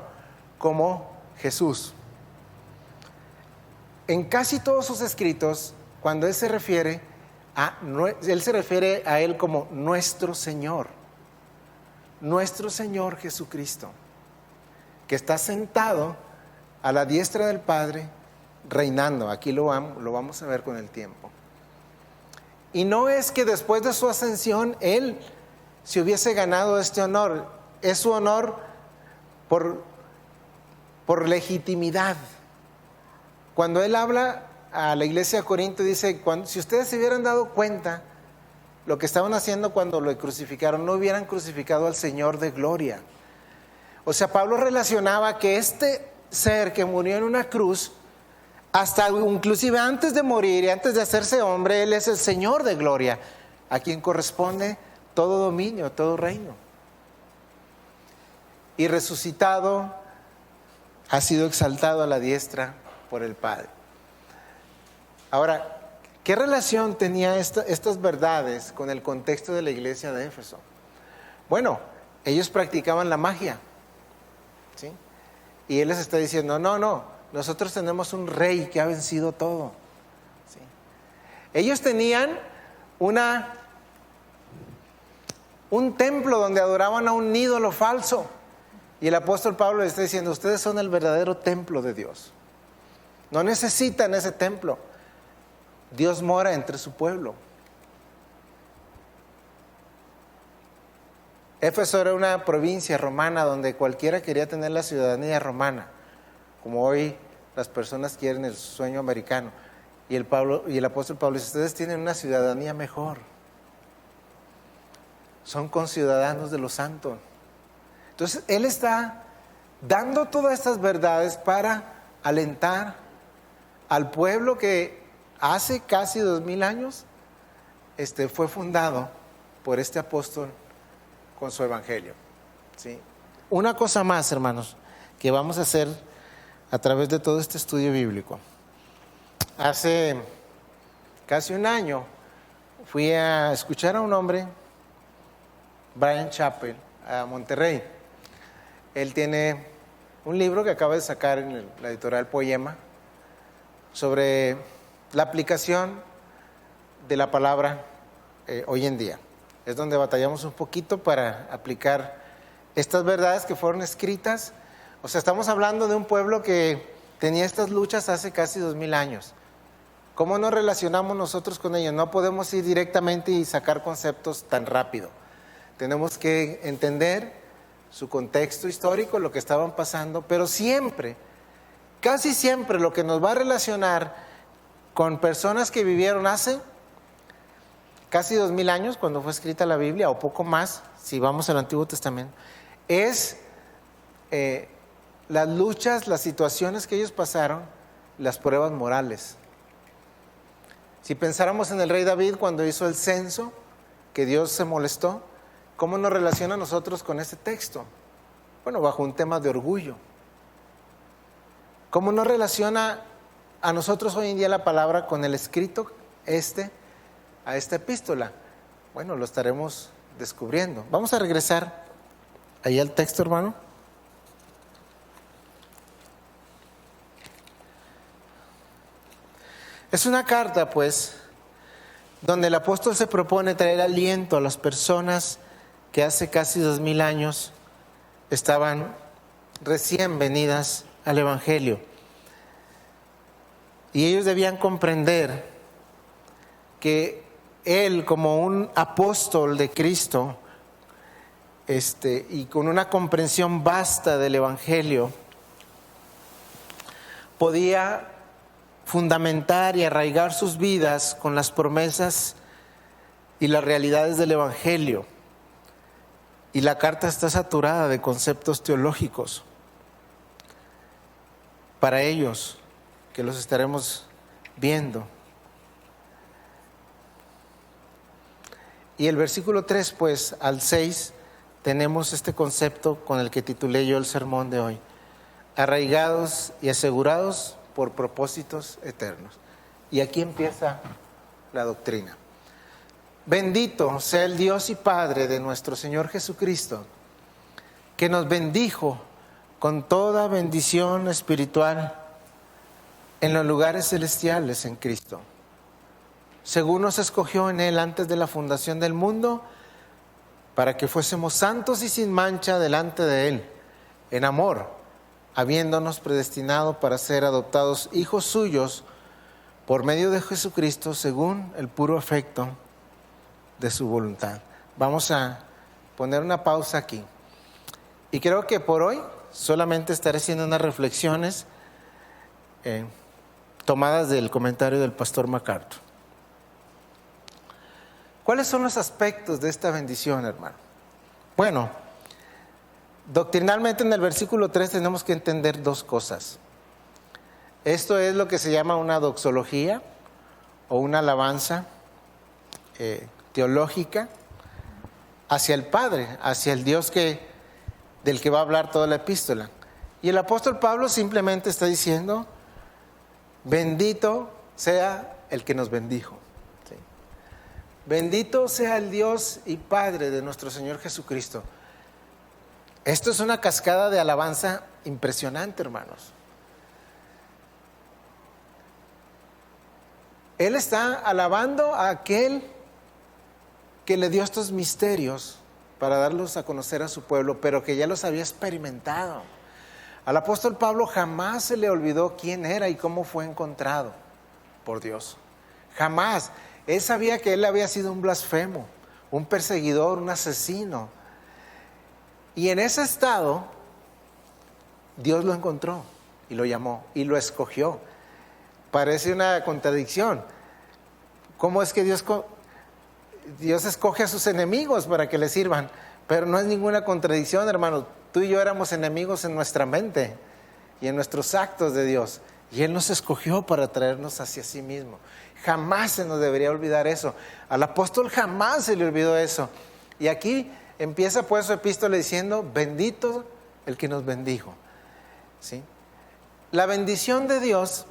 como Jesús. En casi todos sus escritos, cuando él se refiere a él como nuestro Señor Jesucristo, que está sentado a la diestra del Padre, reinando. Aquí lo vamos a ver con el tiempo. Y no es que después de su ascensión él se hubiese ganado este honor, es su honor por legitimidad. Cuando él habla a la iglesia de Corinto, dice: si ustedes se hubieran dado cuenta lo que estaban haciendo cuando lo crucificaron, no hubieran crucificado al Señor de gloria. O sea, Pablo relacionaba que este ser que murió en una cruz, hasta inclusive antes de morir y antes de hacerse hombre, él es el Señor de gloria, a quien corresponde todo dominio, todo reino. Y resucitado, ha sido exaltado a la diestra por el Padre. Ahora, ¿qué relación tenía estas verdades con el contexto de la iglesia de Éfeso? Bueno, ellos practicaban la magia, ¿sí? Y Él les está diciendo, no, nosotros tenemos un rey que ha vencido todo, ¿sí? Ellos tenían un templo donde adoraban a un ídolo falso. Y el apóstol Pablo le está diciendo, ustedes son el verdadero templo de Dios. No necesitan ese templo. Dios mora entre su pueblo. Éfeso era una provincia romana donde cualquiera quería tener la ciudadanía romana, como hoy las personas quieren el sueño americano. Y el apóstol Pablo dice, ustedes tienen una ciudadanía mejor. Son conciudadanos de los santos. Entonces, él está dando todas estas verdades para alentar al pueblo que hace casi 2000 años fue fundado por este apóstol con su evangelio, ¿sí? Una cosa más, hermanos, que vamos a hacer a través de todo este estudio bíblico. Hace casi un año fui a escuchar a un hombre, Bryan Chapell, a Monterrey. Él tiene un libro que acaba de sacar en la editorial Poema sobre la aplicación de la palabra hoy en día. Es donde batallamos un poquito para aplicar estas verdades que fueron escritas. O sea, estamos hablando de un pueblo que tenía estas luchas hace casi 2000 años. ¿Cómo nos relacionamos nosotros con ellos? No podemos ir directamente y sacar conceptos tan rápido. Tenemos que entender su contexto histórico, lo que estaban pasando, pero siempre, casi siempre lo que nos va a relacionar con personas que vivieron hace casi 2000 años, cuando fue escrita la Biblia, o poco más, si vamos al Antiguo Testamento, es las luchas, las situaciones que ellos pasaron, las pruebas morales. Si pensáramos en el rey David cuando hizo el censo, que Dios se molestó, ¿cómo nos relaciona a nosotros con este texto? Bueno, bajo un tema de orgullo. ¿Cómo nos relaciona a nosotros hoy en día la palabra con el escrito a esta epístola? Bueno, lo estaremos descubriendo. Vamos a regresar ahí al texto, hermano. Es una carta, pues, donde el apóstol se propone traer aliento a las personas que hace casi 2000 años estaban recién venidas al Evangelio. Y ellos debían comprender que él, como un apóstol de Cristo, y con una comprensión vasta del Evangelio, podía fundamentar y arraigar sus vidas con las promesas y las realidades del Evangelio. Y la carta está saturada de conceptos teológicos para ellos, que los estaremos viendo. Y el versículo 3, pues, al 6, tenemos este concepto con el que titulé yo el sermón de hoy: arraigados y asegurados por propósitos eternos. Y aquí empieza la doctrina. Bendito sea el Dios y Padre de nuestro Señor Jesucristo, que nos bendijo con toda bendición espiritual en los lugares celestiales en Cristo, según nos escogió en Él antes de la fundación del mundo, para que fuésemos santos y sin mancha delante de Él, en amor, habiéndonos predestinado para ser adoptados hijos suyos por medio de Jesucristo, según el puro afecto de su voluntad. Vamos a poner una pausa aquí. Y creo que por hoy solamente estaré haciendo unas reflexiones tomadas del comentario del pastor MacArthur. ¿Cuáles son los aspectos de esta bendición, hermano? Bueno, doctrinalmente en el versículo 3 tenemos que entender dos cosas. Esto es lo que se llama una doxología o una alabanza teológica hacia el Padre, hacia el Dios del que va a hablar toda la epístola. Y el apóstol Pablo simplemente está diciendo, bendito sea el que nos bendijo. ¿Sí? Bendito sea el Dios y Padre de nuestro Señor Jesucristo. Esto es una cascada de alabanza impresionante, hermanos. Él está alabando a aquel que le dio estos misterios para darlos a conocer a su pueblo, pero que ya los había experimentado. Al apóstol Pablo jamás se le olvidó quién era y cómo fue encontrado por Dios. Jamás. Él sabía que él había sido un blasfemo, un perseguidor, un asesino. Y en ese estado, Dios lo encontró y lo llamó y lo escogió. Parece una contradicción. ¿Cómo es que Dios escoge a sus enemigos para que le sirvan? Pero no es ninguna contradicción, hermano. Tú y yo éramos enemigos en nuestra mente y en nuestros actos de Dios. Y Él nos escogió para traernos hacia sí mismo. Jamás se nos debería olvidar eso. Al apóstol jamás se le olvidó eso. Y aquí empieza pues su epístola diciendo, bendito el que nos bendijo. ¿Sí? La bendición de Dios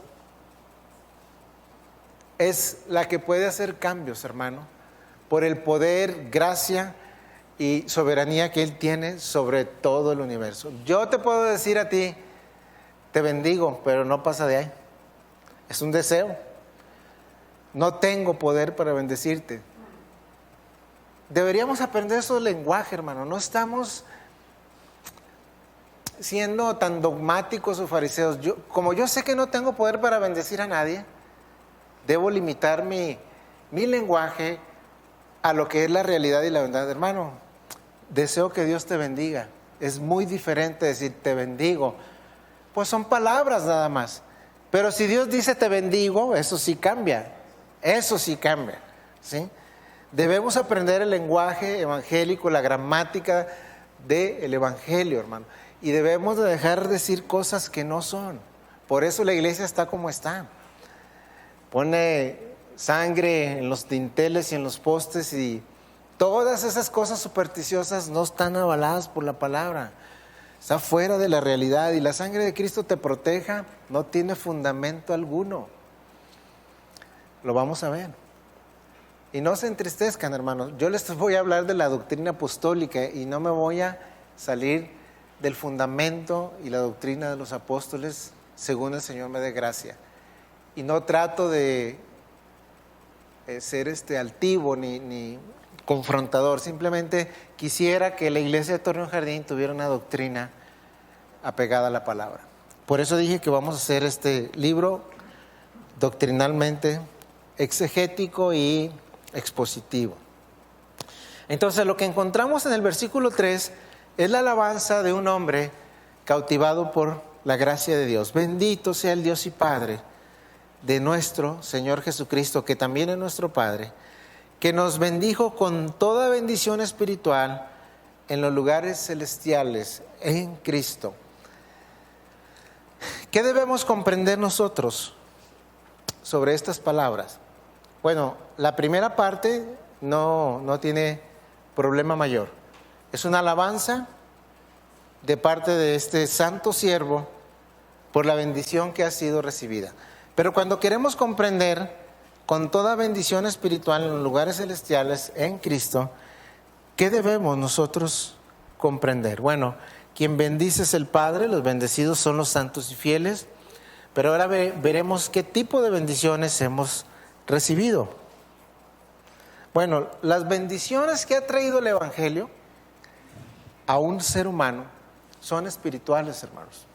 es la que puede hacer cambios, hermano, por el poder, gracia y soberanía que Él tiene sobre todo el universo. Yo te puedo decir a ti, te bendigo, pero no pasa de ahí. Es un deseo. No tengo poder para bendecirte. Deberíamos aprender esos lenguajes, hermano. No estamos siendo tan dogmáticos o fariseos. Como yo sé que no tengo poder para bendecir a nadie, debo limitar mi lenguaje a lo que es la realidad y la verdad. Hermano, deseo que Dios te bendiga. Es muy diferente decir te bendigo. Pues son palabras nada más. Pero si Dios dice te bendigo, eso sí cambia. Eso sí cambia. ¿Sí? Debemos aprender el lenguaje evangélico, la gramática del evangelio, hermano. Y debemos de dejar de decir cosas que no son. Por eso la iglesia está como está. Pone sangre en los dinteles y en los postes y todas esas cosas supersticiosas no están avaladas por la palabra. Está fuera de la realidad y la sangre de Cristo te proteja, no tiene fundamento alguno. Lo vamos a ver. Y no se entristezcan, hermanos. Yo les voy a hablar de la doctrina apostólica y no me voy a salir del fundamento y la doctrina de los apóstoles según el Señor me dé gracia. Y no trato de ser altivo ni confrontador. Simplemente quisiera que la iglesia de Torreón Jardín tuviera una doctrina apegada a la palabra. Por eso dije que vamos a hacer este libro doctrinalmente exegético y expositivo. Entonces lo que encontramos en el versículo 3 es la alabanza de un hombre cautivado por la gracia de Dios. Bendito sea el Dios y Padre de nuestro Señor Jesucristo, que también es nuestro Padre, que nos bendijo con toda bendición espiritual en los lugares celestiales en Cristo. ¿Qué debemos comprender nosotros sobre estas palabras? Bueno, la primera parte no tiene problema mayor. Es una alabanza de parte de este santo siervo por la bendición que ha sido recibida. Pero cuando queremos comprender con toda bendición espiritual en los lugares celestiales en Cristo, ¿qué debemos nosotros comprender? Bueno, quien bendice es el Padre, los bendecidos son los santos y fieles, pero ahora veremos qué tipo de bendiciones hemos recibido. Bueno, las bendiciones que ha traído el Evangelio a un ser humano son espirituales, hermanos.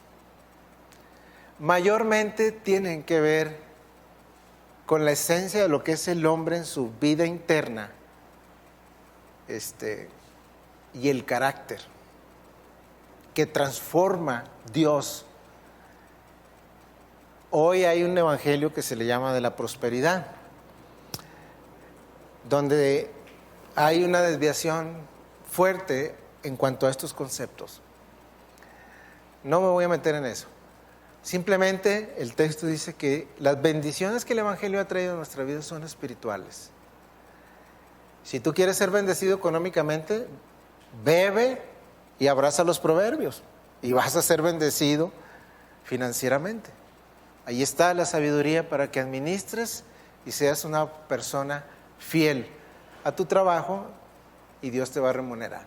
Mayormente tienen que ver con la esencia de lo que es el hombre en su vida interna, y el carácter que transforma Dios. Hoy hay un evangelio que se le llama de la prosperidad, donde hay una desviación fuerte en cuanto a estos conceptos. No me voy a meter en eso. Simplemente el texto dice que las bendiciones que el evangelio ha traído a nuestra vida son espirituales. Si tú quieres ser bendecido económicamente, bebe y abraza los proverbios y vas a ser bendecido financieramente. Ahí está la sabiduría para que administres y seas una persona fiel a tu trabajo y Dios te va a remunerar.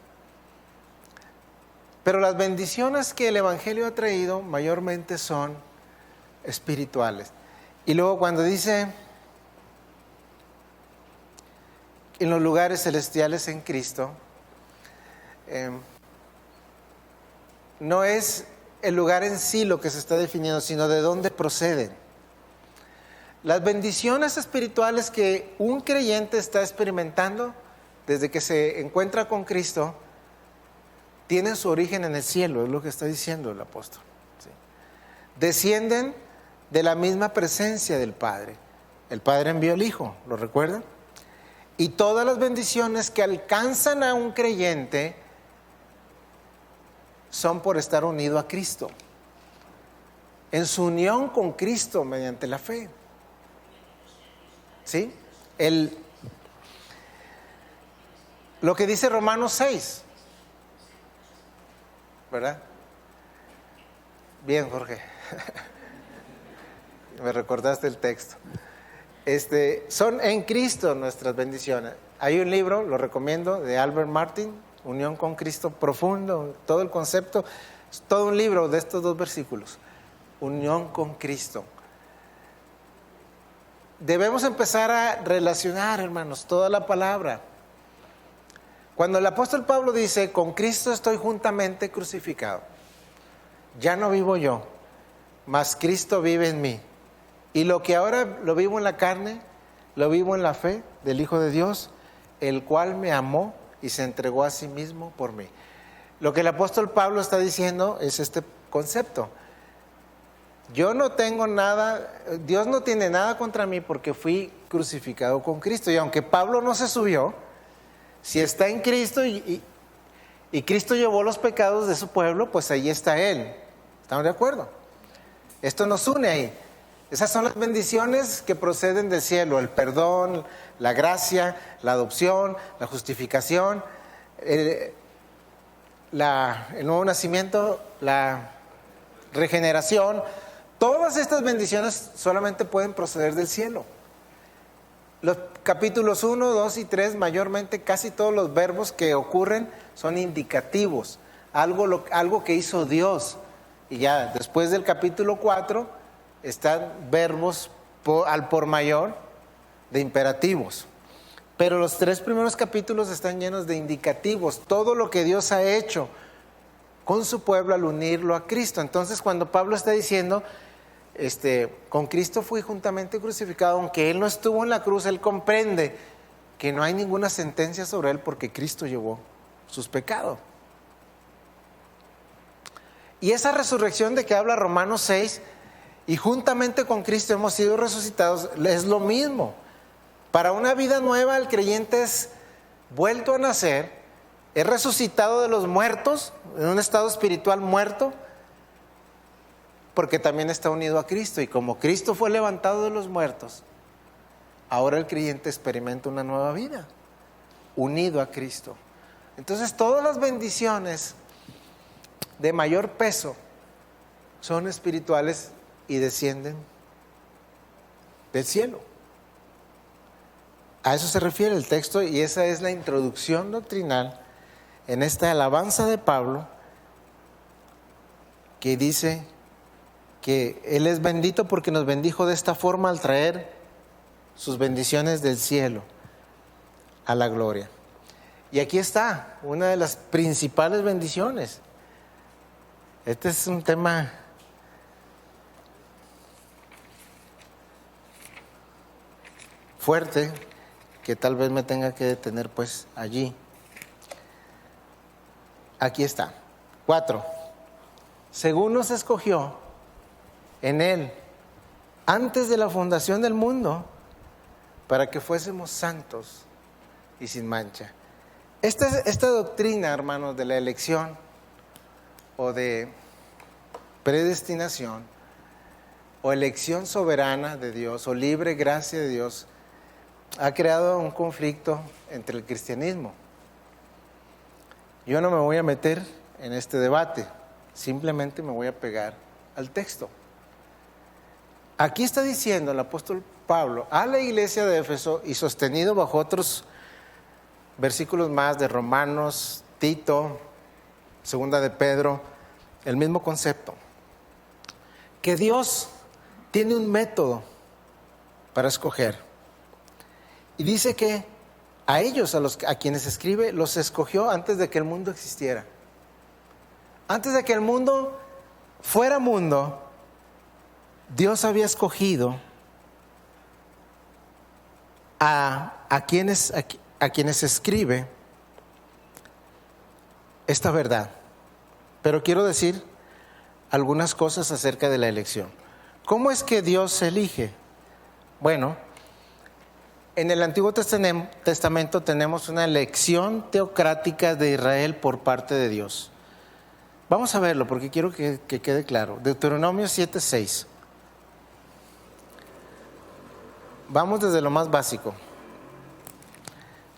Pero las bendiciones que el Evangelio ha traído mayormente son espirituales. Y luego cuando dice en los lugares celestiales en Cristo, no es el lugar en sí lo que se está definiendo, sino de dónde proceden. Las bendiciones espirituales que un creyente está experimentando desde que se encuentra con Cristo tienen su origen en el cielo, es lo que está diciendo el apóstol. ¿Sí? Descienden de la misma presencia del Padre. El Padre envió al Hijo, ¿lo recuerdan? Y todas las bendiciones que alcanzan a un creyente son por estar unido a Cristo, en su unión con Cristo mediante la fe. ¿Sí? Lo que dice Romanos 6, ¿verdad? Bien, Jorge. Me recordaste el texto. Son en Cristo nuestras bendiciones. Hay un libro, lo recomiendo, de Albert Martin, Unión con Cristo, profundo, todo el concepto, es todo un libro de estos 2 versículos. Unión con Cristo. Debemos empezar a relacionar, hermanos, toda la palabra. Cuando el apóstol Pablo dice, con Cristo estoy juntamente crucificado, ya no vivo yo, mas Cristo vive en mí. Y lo que ahora lo vivo en la carne, lo vivo en la fe del Hijo de Dios, el cual me amó y se entregó a sí mismo por mí. Lo que el apóstol Pablo está diciendo es este concepto. Yo no tengo nada, Dios no tiene nada contra mí porque fui crucificado con Cristo. Y aunque Pablo no se subió, si está en Cristo y Cristo llevó los pecados de su pueblo, pues ahí está Él. ¿Estamos de acuerdo? Esto nos une ahí. Esas son las bendiciones que proceden del cielo: el perdón, la gracia, la adopción, la justificación, el nuevo nacimiento, la regeneración. Todas estas bendiciones solamente pueden proceder del cielo. Los capítulos 1, 2 y 3, mayormente casi todos los verbos que ocurren son indicativos, algo que hizo Dios. Y ya después del capítulo 4 están verbos al por mayor de imperativos. Pero los 3 primeros capítulos están llenos de indicativos, todo lo que Dios ha hecho con su pueblo al unirlo a Cristo. Entonces, cuando Pablo está diciendo, con Cristo fui juntamente crucificado, aunque Él no estuvo en la cruz, Él comprende que no hay ninguna sentencia sobre Él porque Cristo llevó sus pecados. Y esa resurrección de que habla Romanos 6, y juntamente con Cristo hemos sido resucitados, es lo mismo. Para una vida nueva el creyente es vuelto a nacer, es resucitado de los muertos, en un estado espiritual muerto, porque también está unido a Cristo. Y como Cristo fue levantado de los muertos, ahora el creyente experimenta una nueva vida, unido a Cristo. Entonces todas las bendiciones de mayor peso son espirituales y descienden del cielo. A eso se refiere el texto, y esa es la introducción doctrinal en esta alabanza de Pablo, que dice que Él es bendito porque nos bendijo de esta forma al traer sus bendiciones del cielo a la gloria. Y aquí está una de las principales bendiciones. Este es un tema fuerte que tal vez me tenga que detener pues allí. Aquí está. 4. Según nos escogió en Él antes de la fundación del mundo, para que fuésemos santos y sin mancha. Esta doctrina, hermanos, de la elección o de predestinación o elección soberana de Dios o libre gracia de Dios, ha creado un conflicto entre el cristianismo. Yo no me voy a meter en este debate, simplemente me voy a pegar al texto. Aquí está diciendo el apóstol Pablo a la iglesia de Éfeso, y sostenido bajo otros versículos más de Romanos, Tito, Segunda de Pedro, el mismo concepto, que Dios tiene un método para escoger. Y dice que a ellos, a quienes escribe, los escogió antes de que el mundo existiera. Antes de que el mundo fuera mundo, Dios había escogido a quienes escribe esta verdad. Pero quiero decir algunas cosas acerca de la elección. ¿Cómo es que Dios elige? Bueno, en el Antiguo Testamento tenemos una elección teocrática de Israel por parte de Dios. Vamos a verlo porque quiero que quede claro. Deuteronomio 7:6. Vamos desde lo más básico.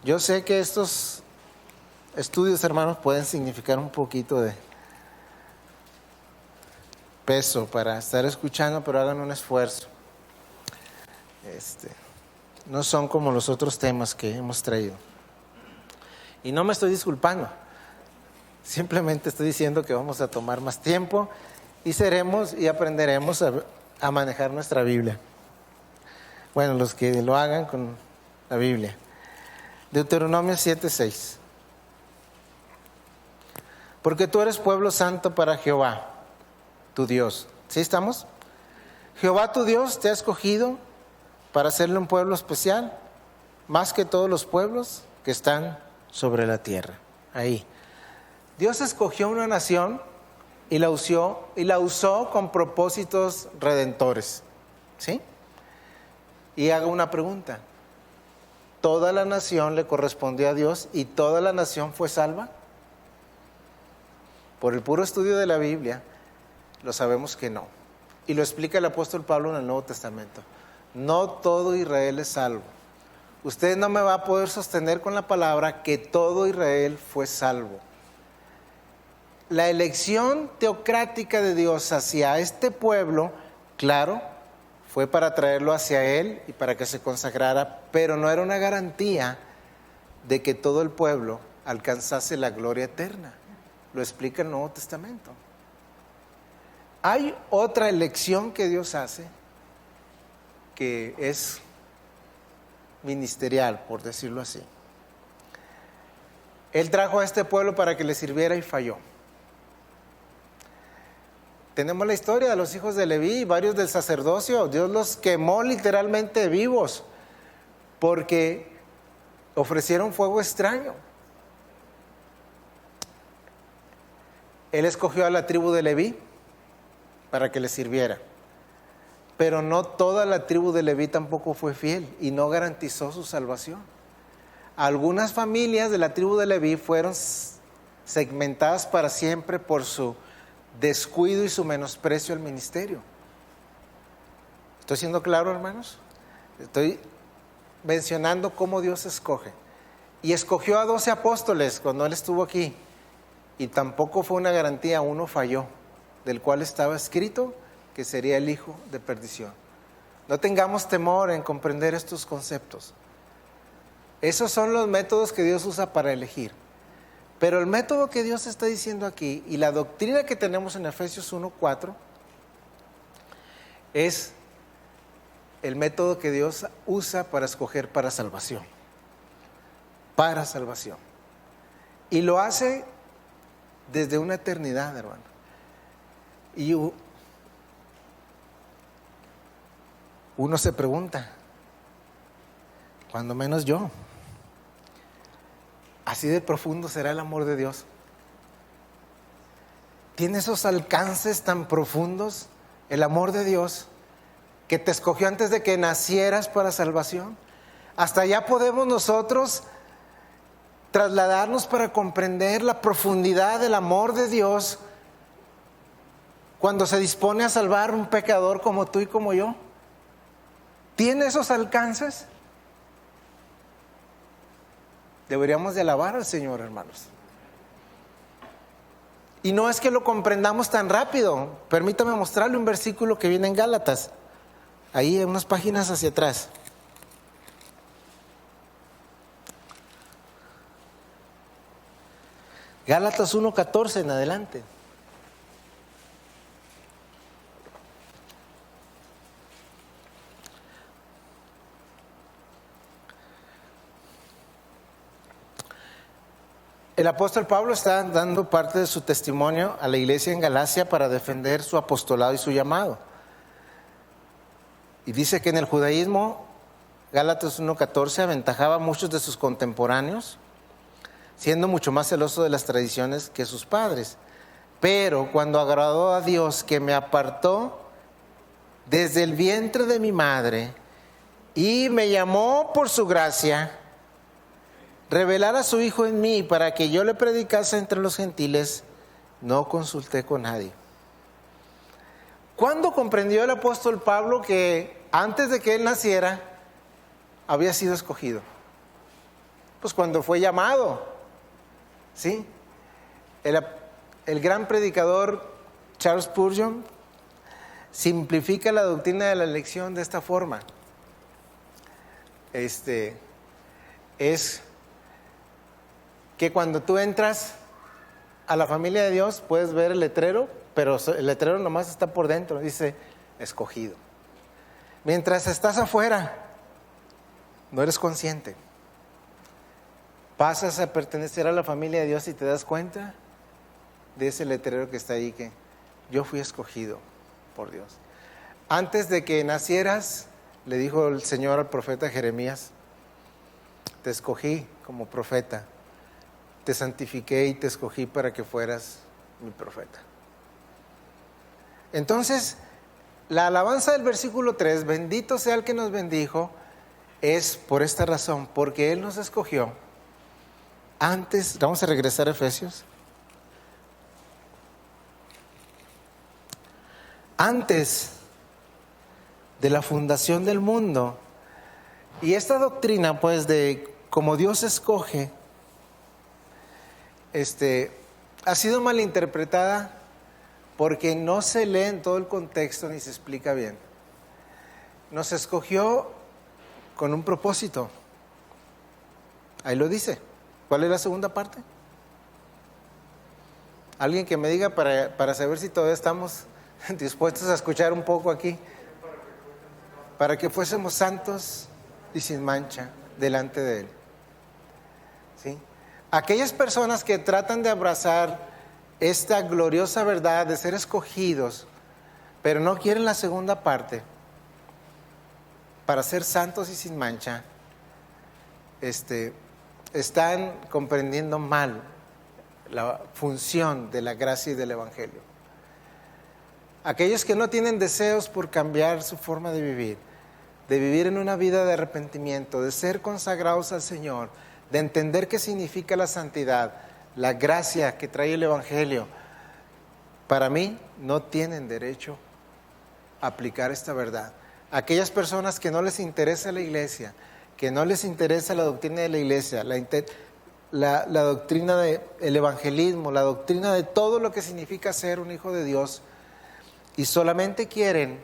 Yo sé que estos estudios, hermanos, pueden significar un poquito de peso para estar escuchando, pero hagan un esfuerzo. No son como los otros temas que hemos traído. Y no me estoy disculpando. Simplemente estoy diciendo que vamos a tomar más tiempo y aprenderemos a manejar nuestra Biblia. Bueno, los que lo hagan con la Biblia. Deuteronomio 7:6. Porque tú eres pueblo santo para Jehová, tu Dios. ¿Sí estamos? Jehová tu Dios te ha escogido para hacerle un pueblo especial, más que todos los pueblos que están sobre la tierra. Ahí. Dios escogió una nación y la usó con propósitos redentores. ¿Sí? Y hago una pregunta. ¿Toda la nación le correspondió a Dios y toda la nación fue salva? Por el puro estudio de la Biblia, lo sabemos que no. Y lo explica el apóstol Pablo en el Nuevo Testamento. No todo Israel es salvo. Usted no me va a poder sostener con la palabra que todo Israel fue salvo. La elección teocrática de Dios hacia este pueblo, claro, fue para traerlo hacia Él y para que se consagrara, pero no era una garantía de que todo el pueblo alcanzase la gloria eterna. Lo explica el Nuevo Testamento. Hay otra elección que Dios hace, que es ministerial, por decirlo así. Él trajo a este pueblo para que le sirviera y falló. Tenemos la historia de los hijos de Leví y varios del sacerdocio. Dios los quemó literalmente vivos porque ofrecieron fuego extraño. Él escogió a la tribu de Leví para que le sirviera. Pero no toda la tribu de Leví tampoco fue fiel y no garantizó su salvación. Algunas familias de la tribu de Leví fueron segmentadas para siempre por su descuido y su menosprecio al ministerio. ¿Estoy siendo claro, hermanos? Estoy mencionando cómo Dios escoge. Y escogió a 12 apóstoles cuando Él estuvo aquí. Y tampoco fue una garantía, uno falló, del cual estaba escrito que sería el hijo de perdición. No tengamos temor en comprender estos conceptos. Esos son los métodos que Dios usa para elegir. Pero el método que Dios está diciendo aquí y la doctrina que tenemos en Efesios 1:4 es el método que Dios usa para escoger para salvación. Para salvación. Y lo hace desde una eternidad, hermano. Y uno se pregunta, cuando menos yo, ¿así de profundo será el amor de Dios? ¿Tiene esos alcances tan profundos el amor de Dios que te escogió antes de que nacieras para salvación? Hasta allá podemos nosotros trasladarnos para comprender la profundidad del amor de Dios cuando se dispone a salvar a un pecador como tú y como yo. ¿Tiene esos alcances? Deberíamos de alabar al Señor, hermanos. Y no es que lo comprendamos tan rápido. Permítame mostrarle un versículo que viene en Gálatas, ahí en unas páginas hacia atrás. Gálatas 1:14 en adelante. El apóstol Pablo está dando parte de su testimonio a la iglesia en Galacia para defender su apostolado y su llamado. Y dice que en el judaísmo, Gálatas 1:14, aventajaba a muchos de sus contemporáneos, siendo mucho más celoso de las tradiciones que sus padres. Pero cuando agradó a Dios, que me apartó desde el vientre de mi madre y me llamó por su gracia, revelar a su Hijo en mí para que yo le predicase entre los gentiles, no consulté con nadie. ¿Cuándo comprendió el apóstol Pablo que antes de que él naciera había sido escogido? Pues cuando fue llamado, ¿sí? El gran predicador Charles Spurgeon simplifica la doctrina de la elección de esta forma. Es que cuando tú entras a la familia de Dios puedes ver el letrero, pero el letrero nomás está por dentro, dice escogido. Mientras estás afuera, no eres consciente. Pasas a pertenecer a la familia de Dios y te das cuenta de ese letrero que está ahí, que yo fui escogido por Dios. Antes de que nacieras, le dijo el Señor al profeta Jeremías, te escogí como profeta, te santifiqué y te escogí para que fueras mi profeta. Entonces, la alabanza del versículo 3, bendito sea el que nos bendijo, es por esta razón, porque Él nos escogió antes. Vamos a regresar a Efesios. Antes de la fundación del mundo. Y esta doctrina, pues, de cómo Dios escoge, ha sido malinterpretada porque no se lee en todo el contexto ni se explica bien. Nos escogió con un propósito. Ahí lo dice. ¿Cuál es la segunda parte? Alguien que me diga para saber si todavía estamos dispuestos a escuchar un poco aquí. Para que fuésemos santos y sin mancha delante de Él. ¿Sí? Aquellas personas que tratan de abrazar esta gloriosa verdad de ser escogidos, pero no quieren la segunda parte, para ser santos y sin mancha, están comprendiendo mal la función de la gracia y del Evangelio. Aquellos que no tienen deseos por cambiar su forma de vivir en una vida de arrepentimiento, de ser consagrados al Señor, de entender qué significa la santidad, la gracia que trae el Evangelio, para mí no tienen derecho a aplicar esta verdad. Aquellas personas que no les interesa la iglesia, que no les interesa la doctrina de la iglesia, la doctrina del evangelismo, la doctrina de todo lo que significa ser un hijo de Dios, y solamente quieren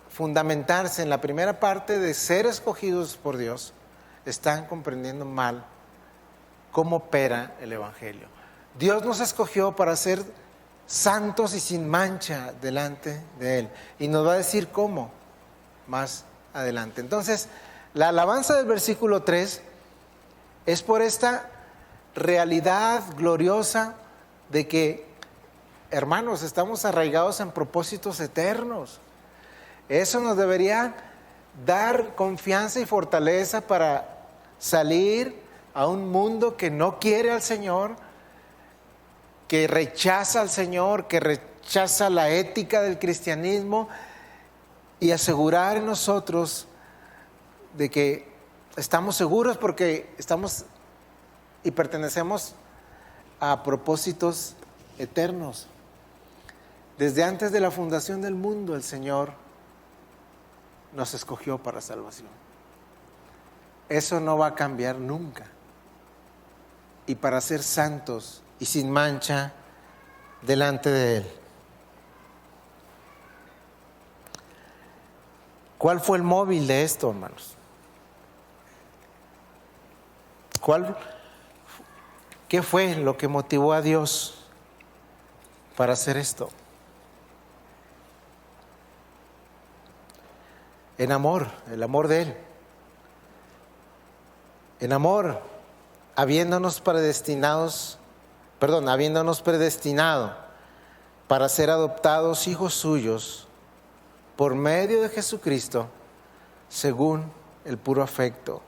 fundamentarse en la primera parte de ser escogidos por Dios, están comprendiendo mal cómo opera el Evangelio. Dios nos escogió para ser santos y sin mancha delante de Él, y nos va a decir cómo más adelante. Entonces, la alabanza del versículo 3 es por esta realidad gloriosa de que, hermanos, estamos arraigados en propósitos eternos. Eso nos debería dar confianza y fortaleza para salir a un mundo que no quiere al Señor, que rechaza al Señor, que rechaza la ética del cristianismo, y asegurar en nosotros de que estamos seguros porque estamos y pertenecemos a propósitos eternos. Desde antes de la fundación del mundo, el Señor nos escogió para salvación. Eso no va a cambiar nunca. y para ser santos y sin mancha delante de Él. ¿Cuál fue el móvil de esto, hermanos? ¿Qué fue lo que motivó a Dios para hacer esto? En amor, el amor de Él. En amor, habiéndonos predestinado para ser adoptados hijos suyos por medio de Jesucristo, según el puro afecto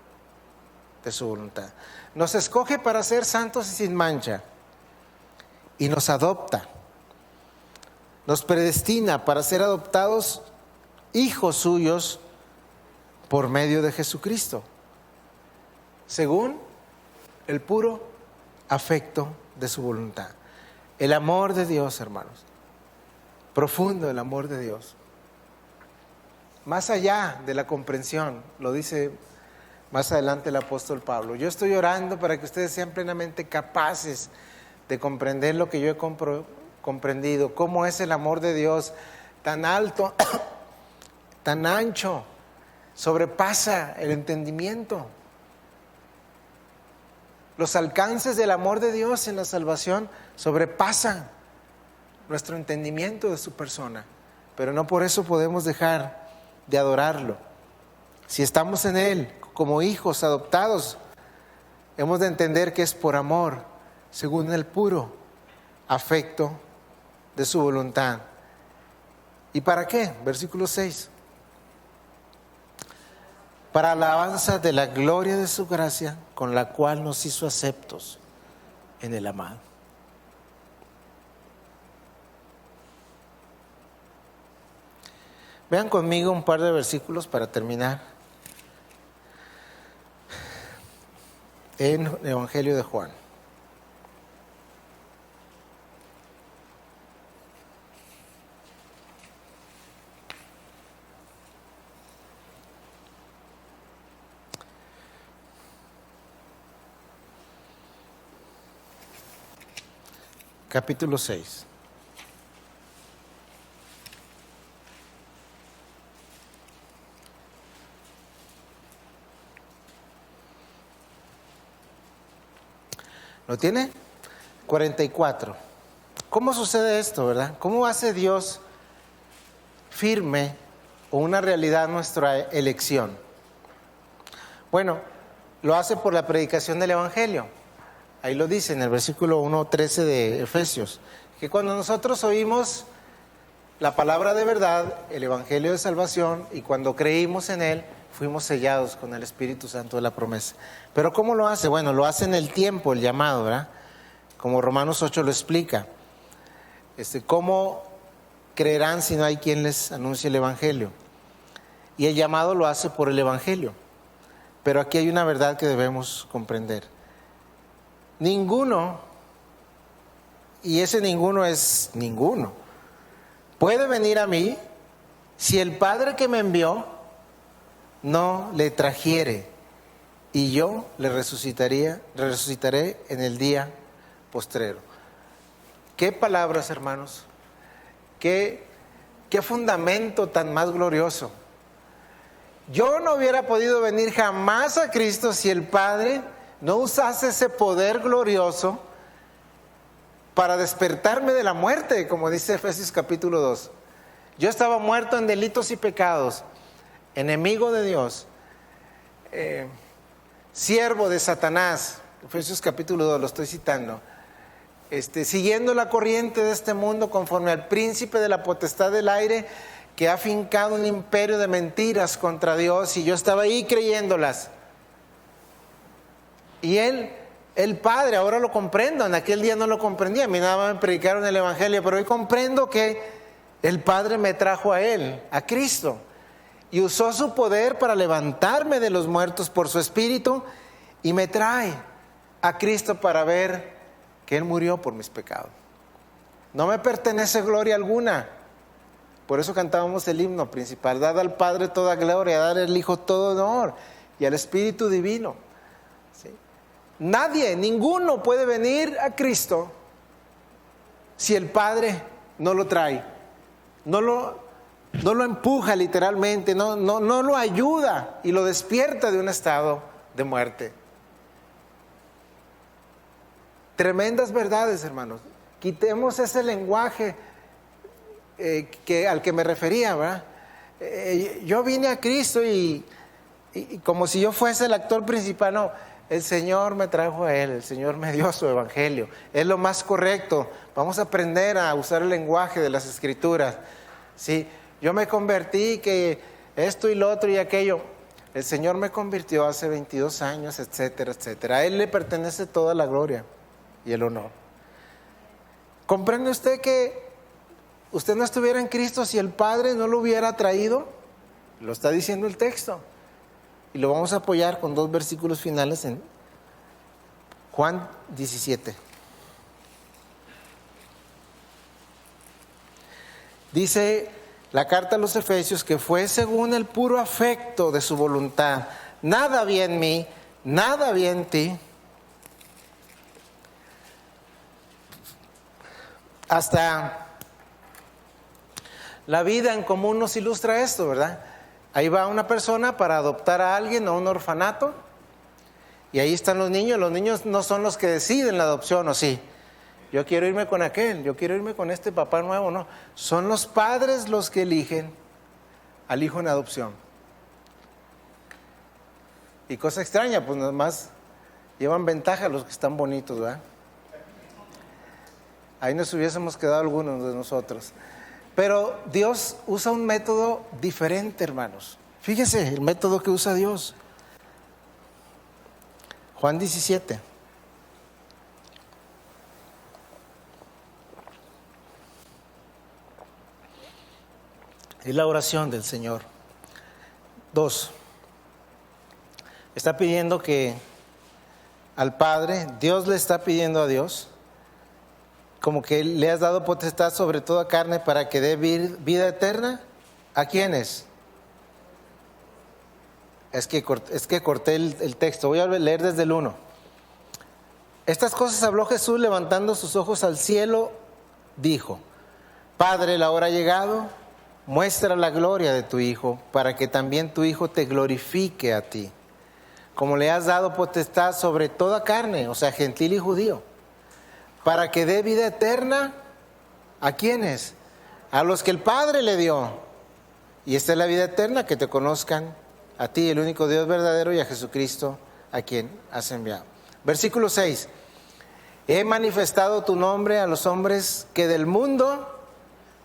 de su voluntad. Nos escoge para ser santos y sin mancha, y nos adopta. Nos predestina para ser adoptados hijos suyos por medio de Jesucristo, según el puro afecto de su voluntad. El amor de Dios, hermanos, profundo el amor de Dios, más allá de la comprensión, lo dice más adelante el apóstol Pablo. Yo estoy orando para que ustedes sean plenamente capaces de comprender lo que yo he comprendido, cómo es el amor de Dios tan alto, tan ancho, sobrepasa el entendimiento. Los alcances del amor de Dios en la salvación sobrepasan nuestro entendimiento de su persona, pero no por eso podemos dejar de adorarlo. Si estamos en Él como hijos adoptados, hemos de entender que es por amor, según el puro afecto de su voluntad. ¿Y para qué? Versículo 6. Para alabanza de la gloria de su gracia, con la cual nos hizo aceptos en el amado. Vean conmigo un par de versículos para terminar. En el Evangelio de Juan. Capítulo 6. ¿Lo tiene? 44. ¿Cómo sucede esto, verdad? ¿Cómo hace Dios firme o una realidad nuestra elección? Bueno, lo hace por la predicación del Evangelio. Ahí lo dice en el versículo 1:13 de Efesios, que cuando nosotros oímos la palabra de verdad, el Evangelio de salvación, y cuando creímos en él, fuimos sellados con el Espíritu Santo de la promesa. ¿Pero cómo lo hace? Bueno, lo hace en el tiempo, el llamado, ¿verdad? Como Romanos 8 lo explica. ¿Cómo creerán si no hay quien les anuncie el Evangelio? Y el llamado lo hace por el Evangelio. Pero aquí hay una verdad que debemos comprender. Ninguno, y ese ninguno es ninguno, puede venir a mí si el Padre que me envió no le trajere, y yo le resucitaré en el día postrero. ¿Qué palabras, hermanos? ¿Qué fundamento tan más glorioso? Yo no hubiera podido venir jamás a Cristo si el Padre no usase ese poder glorioso para despertarme de la muerte, como dice Efesios capítulo 2. Yo estaba muerto en delitos y pecados, enemigo de Dios, siervo de Satanás, Efesios capítulo 2, lo estoy citando, siguiendo la corriente de este mundo conforme al príncipe de la potestad del aire, que ha fincado un imperio de mentiras contra Dios, y yo estaba ahí creyéndolas. Y el Padre, ahora lo comprendo, en aquel día no lo comprendía, a mí nada más me predicaron el Evangelio, pero hoy comprendo que el Padre me trajo a Él, a Cristo, y usó su poder para levantarme de los muertos por su Espíritu, y me trae a Cristo para ver que Él murió por mis pecados. No me pertenece gloria alguna. Por eso cantábamos el himno principal: dad al Padre toda gloria, dad al Hijo todo honor y al Espíritu divino. ¿Sí? Nadie, ninguno puede venir a Cristo si el Padre no lo trae, no lo empuja literalmente, no lo ayuda y lo despierta de un estado de muerte. Tremendas verdades, hermanos. Quitemos ese lenguaje al que me refería, ¿verdad? Yo vine a Cristo y como si yo fuese el actor principal. No, el Señor me trajo a Él, el Señor me dio su evangelio. Es lo más correcto. Vamos a aprender a usar el lenguaje de las Escrituras. Sí, yo me convertí, que esto y lo otro y aquello. El Señor me convirtió hace 22 años, etcétera, etcétera. A Él le pertenece toda la gloria y el honor. ¿Comprende usted que usted no estuviera en Cristo si el Padre no lo hubiera traído? Lo está diciendo el texto. Y lo vamos a apoyar con 2 versículos finales en Juan 17. Dice la carta a los Efesios que fue según el puro afecto de su voluntad. Nada había en mí, nada había en ti. Hasta la vida en común nos ilustra esto, ¿verdad? Ahí va una persona para adoptar a alguien a un orfanato y ahí están los niños no son los que deciden la adopción, ¿o sí? Yo quiero irme con aquel, yo quiero irme con este papá nuevo, no. Son los padres los que eligen al hijo en adopción. Y cosa extraña, pues nada más llevan ventaja los que están bonitos, ¿verdad? Ahí nos hubiésemos quedado algunos de nosotros. Pero Dios usa un método diferente, hermanos. Fíjense el método que usa Dios. Juan 17. Es la oración del Señor. 2. Está pidiendo que al Padre, Dios le está pidiendo a Dios, como que le has dado potestad sobre toda carne para que dé vida eterna. ¿A quiénes? Es que corté el texto. Voy a leer desde el 1. Estas cosas habló Jesús levantando sus ojos al cielo. Dijo: Padre, la hora ha llegado. Muestra la gloria de tu Hijo, para que también tu Hijo te glorifique a ti. Como le has dado potestad sobre toda carne, o sea, gentil y judío, para que dé vida eterna. ¿A quiénes? A los que el Padre le dio. Y esta es la vida eterna, que te conozcan a ti, el único Dios verdadero, y a Jesucristo, a quien has enviado. Versículo 6. He manifestado tu nombre a los hombres que del mundo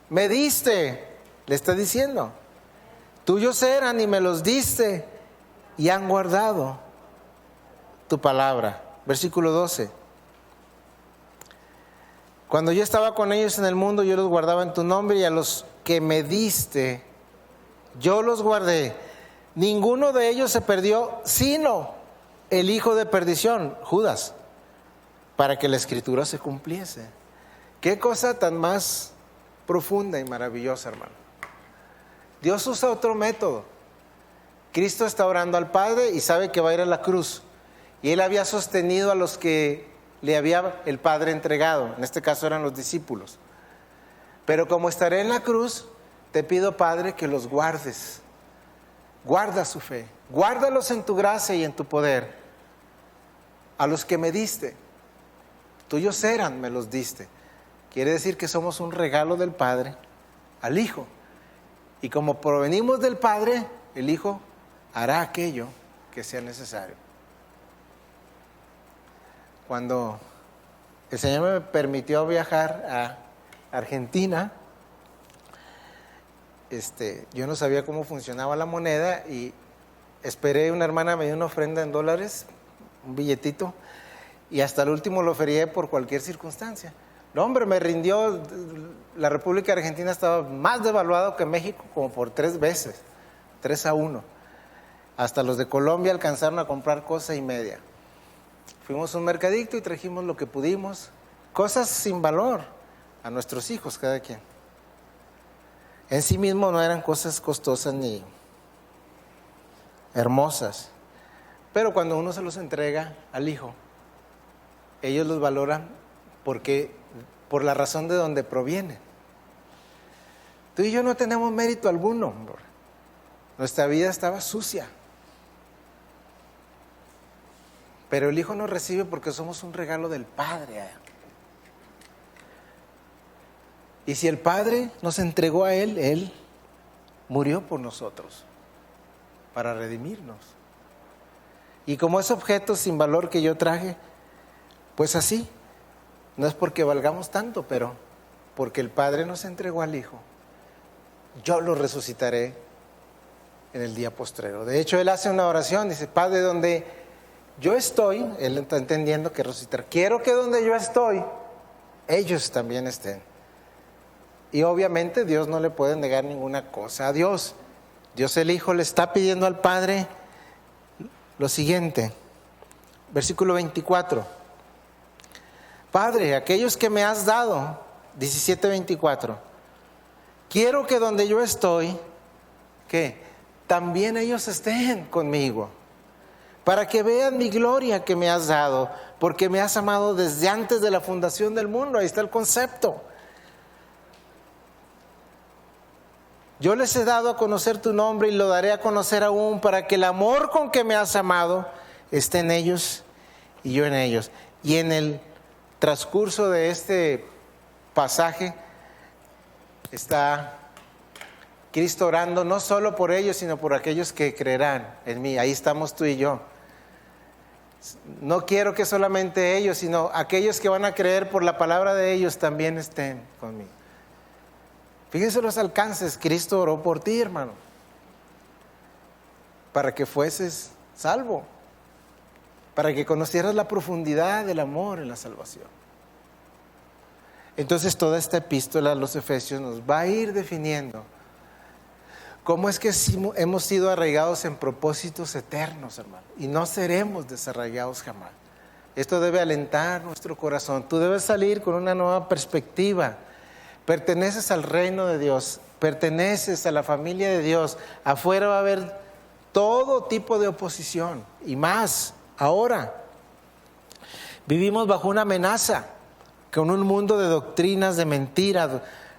me diste. Le está diciendo: tuyos eran y me los diste y han guardado tu palabra. Versículo 12. Cuando yo estaba con ellos en el mundo, yo los guardaba en tu nombre, y a los que me diste, yo los guardé. Ninguno de ellos se perdió, sino el hijo de perdición, Judas, para que la escritura se cumpliese. Qué cosa tan más profunda y maravillosa, hermano. Dios usa otro método. Cristo está orando al Padre y sabe que va a ir a la cruz. Y Él había sostenido a los que le había el Padre entregado. En este caso eran los discípulos. Pero como estaré en la cruz, te pido, Padre, que los guardes. Guarda su fe. Guárdalos en tu gracia y en tu poder. A los que me diste, tuyos eran, me los diste. Quiere decir que somos un regalo del Padre al Hijo. Y como provenimos del Padre, el Hijo hará aquello que sea necesario. Cuando el Señor me permitió viajar a Argentina, yo no sabía cómo funcionaba la moneda y esperé. Una hermana me dio una ofrenda en dólares, un billetito, y hasta el último lo ferié por cualquier circunstancia. No, hombre, me rindió. La República Argentina estaba más devaluado que México como por 3 veces, 3-1. Hasta los de Colombia alcanzaron a comprar cosa y media. Fuimos a un mercadito y trajimos lo que pudimos, cosas sin valor a nuestros hijos, cada quien. En sí mismo no eran cosas costosas ni hermosas, pero cuando uno se los entrega al Hijo, ellos los valoran por la razón de donde provienen. Tú y yo no tenemos mérito alguno, hombre. Nuestra vida estaba sucia. Pero el Hijo nos recibe porque somos un regalo del Padre. Y si el Padre nos entregó a Él, Él murió por nosotros para redimirnos. Y como es objeto sin valor que yo traje, pues así, no es porque valgamos tanto, pero porque el Padre nos entregó al Hijo, yo lo resucitaré en el día postrero. De hecho, Él hace una oración, dice: Padre, donde yo estoy, Él está entendiendo que resucitar, quiero que donde yo estoy, ellos también estén. Y obviamente Dios no le puede negar ninguna cosa a Dios. Dios el Hijo le está pidiendo al Padre lo siguiente, versículo 24. Padre, aquellos que me has dado, 17:24, quiero que donde yo estoy, que también ellos estén conmigo, para que vean mi gloria que me has dado, porque me has amado desde antes de la fundación del mundo. Ahí está el concepto. Yo les he dado a conocer tu nombre y lo daré a conocer aún, para que el amor con que me has amado esté en ellos y yo en ellos. Y en el transcurso de este pasaje está Cristo orando no solo por ellos, sino por aquellos que creerán en mí. Ahí estamos tú y yo. No quiero que solamente ellos, sino aquellos que van a creer por la palabra de ellos también estén conmigo. Fíjense los alcances. Cristo oró por ti, hermano, para que fueses salvo, para que conocieras la profundidad del amor en la salvación. Entonces toda esta epístola a los Efesios nos va a ir definiendo cómo es que hemos sido arraigados en propósitos eternos, hermano, y no seremos desarraigados jamás. Esto debe alentar nuestro corazón. Tú debes salir con una nueva perspectiva. Perteneces al reino de Dios, perteneces a la familia de Dios. Afuera va a haber todo tipo de oposición y más ahora. Vivimos bajo una amenaza, con un mundo de doctrinas de mentiras.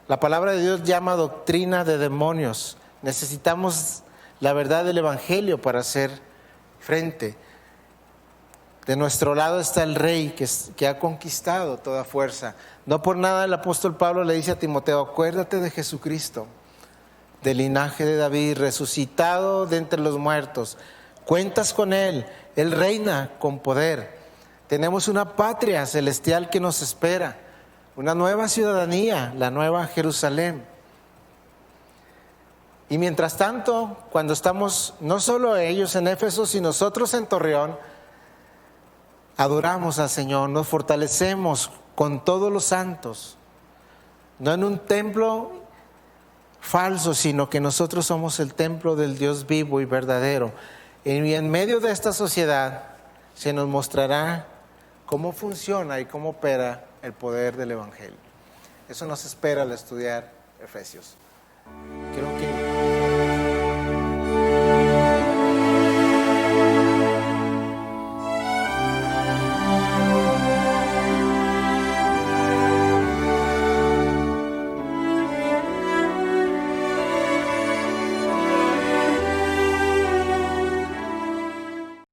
La palabra de Dios llama doctrina de demonios. Necesitamos la verdad del Evangelio para hacer frente. De nuestro lado está el Rey que ha conquistado toda fuerza. No por nada el apóstol Pablo le dice a Timoteo: acuérdate de Jesucristo, del linaje de David, resucitado de entre los muertos. Cuentas con Él, Él reina con poder. Tenemos una patria celestial que nos espera, una nueva ciudadanía, la nueva Jerusalén. Y mientras tanto, cuando estamos, no solo ellos en Éfeso, sino nosotros en Torreón, adoramos al Señor, nos fortalecemos con todos los santos, no en un templo falso, sino que nosotros somos el templo del Dios vivo y verdadero. Y en medio de esta sociedad se nos mostrará cómo funciona y cómo opera el poder del Evangelio. Eso nos espera al estudiar Efesios. Creo que